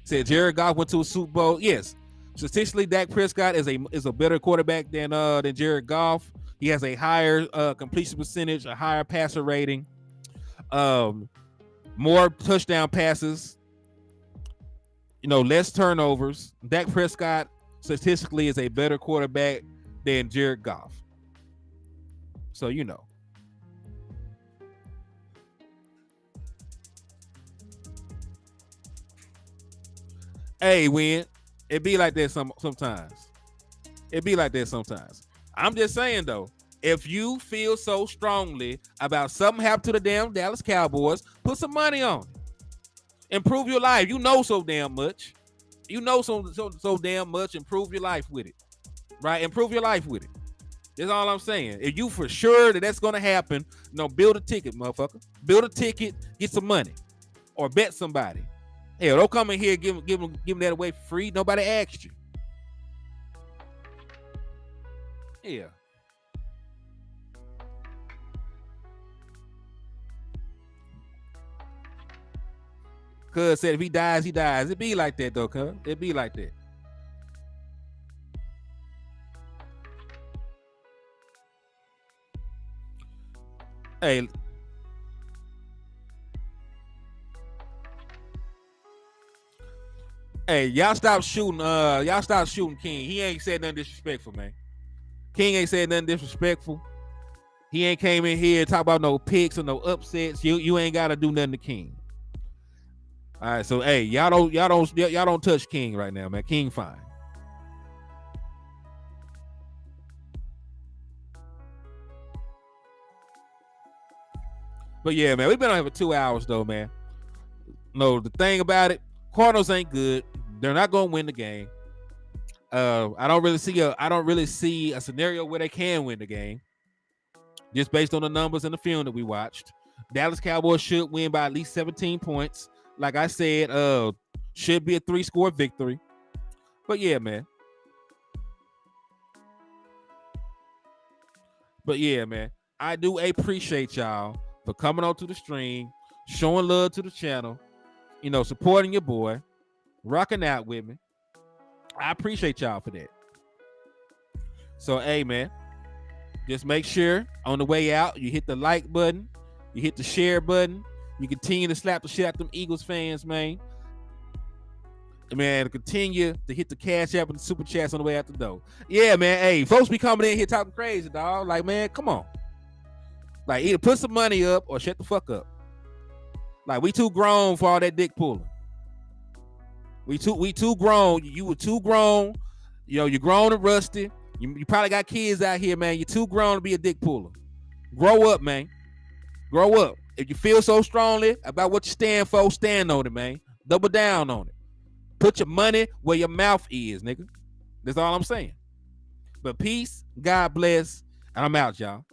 Speaker 1: Said Jared Goff went to a Super Bowl. Yes, statistically, Dak Prescott is a better quarterback than Jared Goff. He has a higher completion percentage, a higher passer rating, more touchdown passes. Less turnovers. Dak Prescott statistically is a better quarterback than Jared Goff. So Hey, Win. It be like that sometimes. It be like that sometimes. I'm just saying though, if you feel so strongly about something happened to the damn Dallas Cowboys, put some money on it. Improve your life. You know so damn much. You know so damn much. Improve your life with it. Right? Improve your life with it. That's all I'm saying. If you for sure that's gonna happen, build a ticket, motherfucker. Build a ticket, get some money. Or bet somebody. Hell, don't come in here give them that away for free. Nobody asked you. Yeah. Cuz said if he dies, he dies. It be like that though, cuz. It be like that. Hey, y'all stop shooting King. He ain't said nothing disrespectful, man. King ain't said nothing disrespectful. He ain't came in here and talk about no picks or no upsets. You ain't gotta do nothing to King. All right, so hey, y'all don't touch King right now, man. King fine. But yeah, man, we've been on here for 2 hours though, man. No, the thing about it, Cardinals ain't good. They're not gonna win the game. I don't really see a scenario where they can win the game, just based on the numbers and the film that we watched. Dallas Cowboys should win by at least 17 points. Like I said, should be a 3-score victory. But yeah, man. I do appreciate y'all for coming on to the stream, showing love to the channel, supporting your boy, rocking out with me. I appreciate y'all for that. So, hey, man, just make sure on the way out, you hit the like button, you hit the share button, you continue to slap the shit out them Eagles fans, man. Man, continue to hit the cash app and the super chats on the way out the door. Yeah, man. Hey, folks be coming in here talking crazy, dog. Like, man, come on. Like, either put some money up or shut the fuck up. Like, we too grown for all that dick pulling. We too grown. You were too grown. You're grown and rusty. You probably got kids out here, man. You're too grown to be a dick puller. Grow up, man. Grow up. If you feel so strongly about what you stand for, stand on it, man. Double down on it. Put your money where your mouth is, nigga. That's all I'm saying. But peace, God bless, and I'm out, y'all.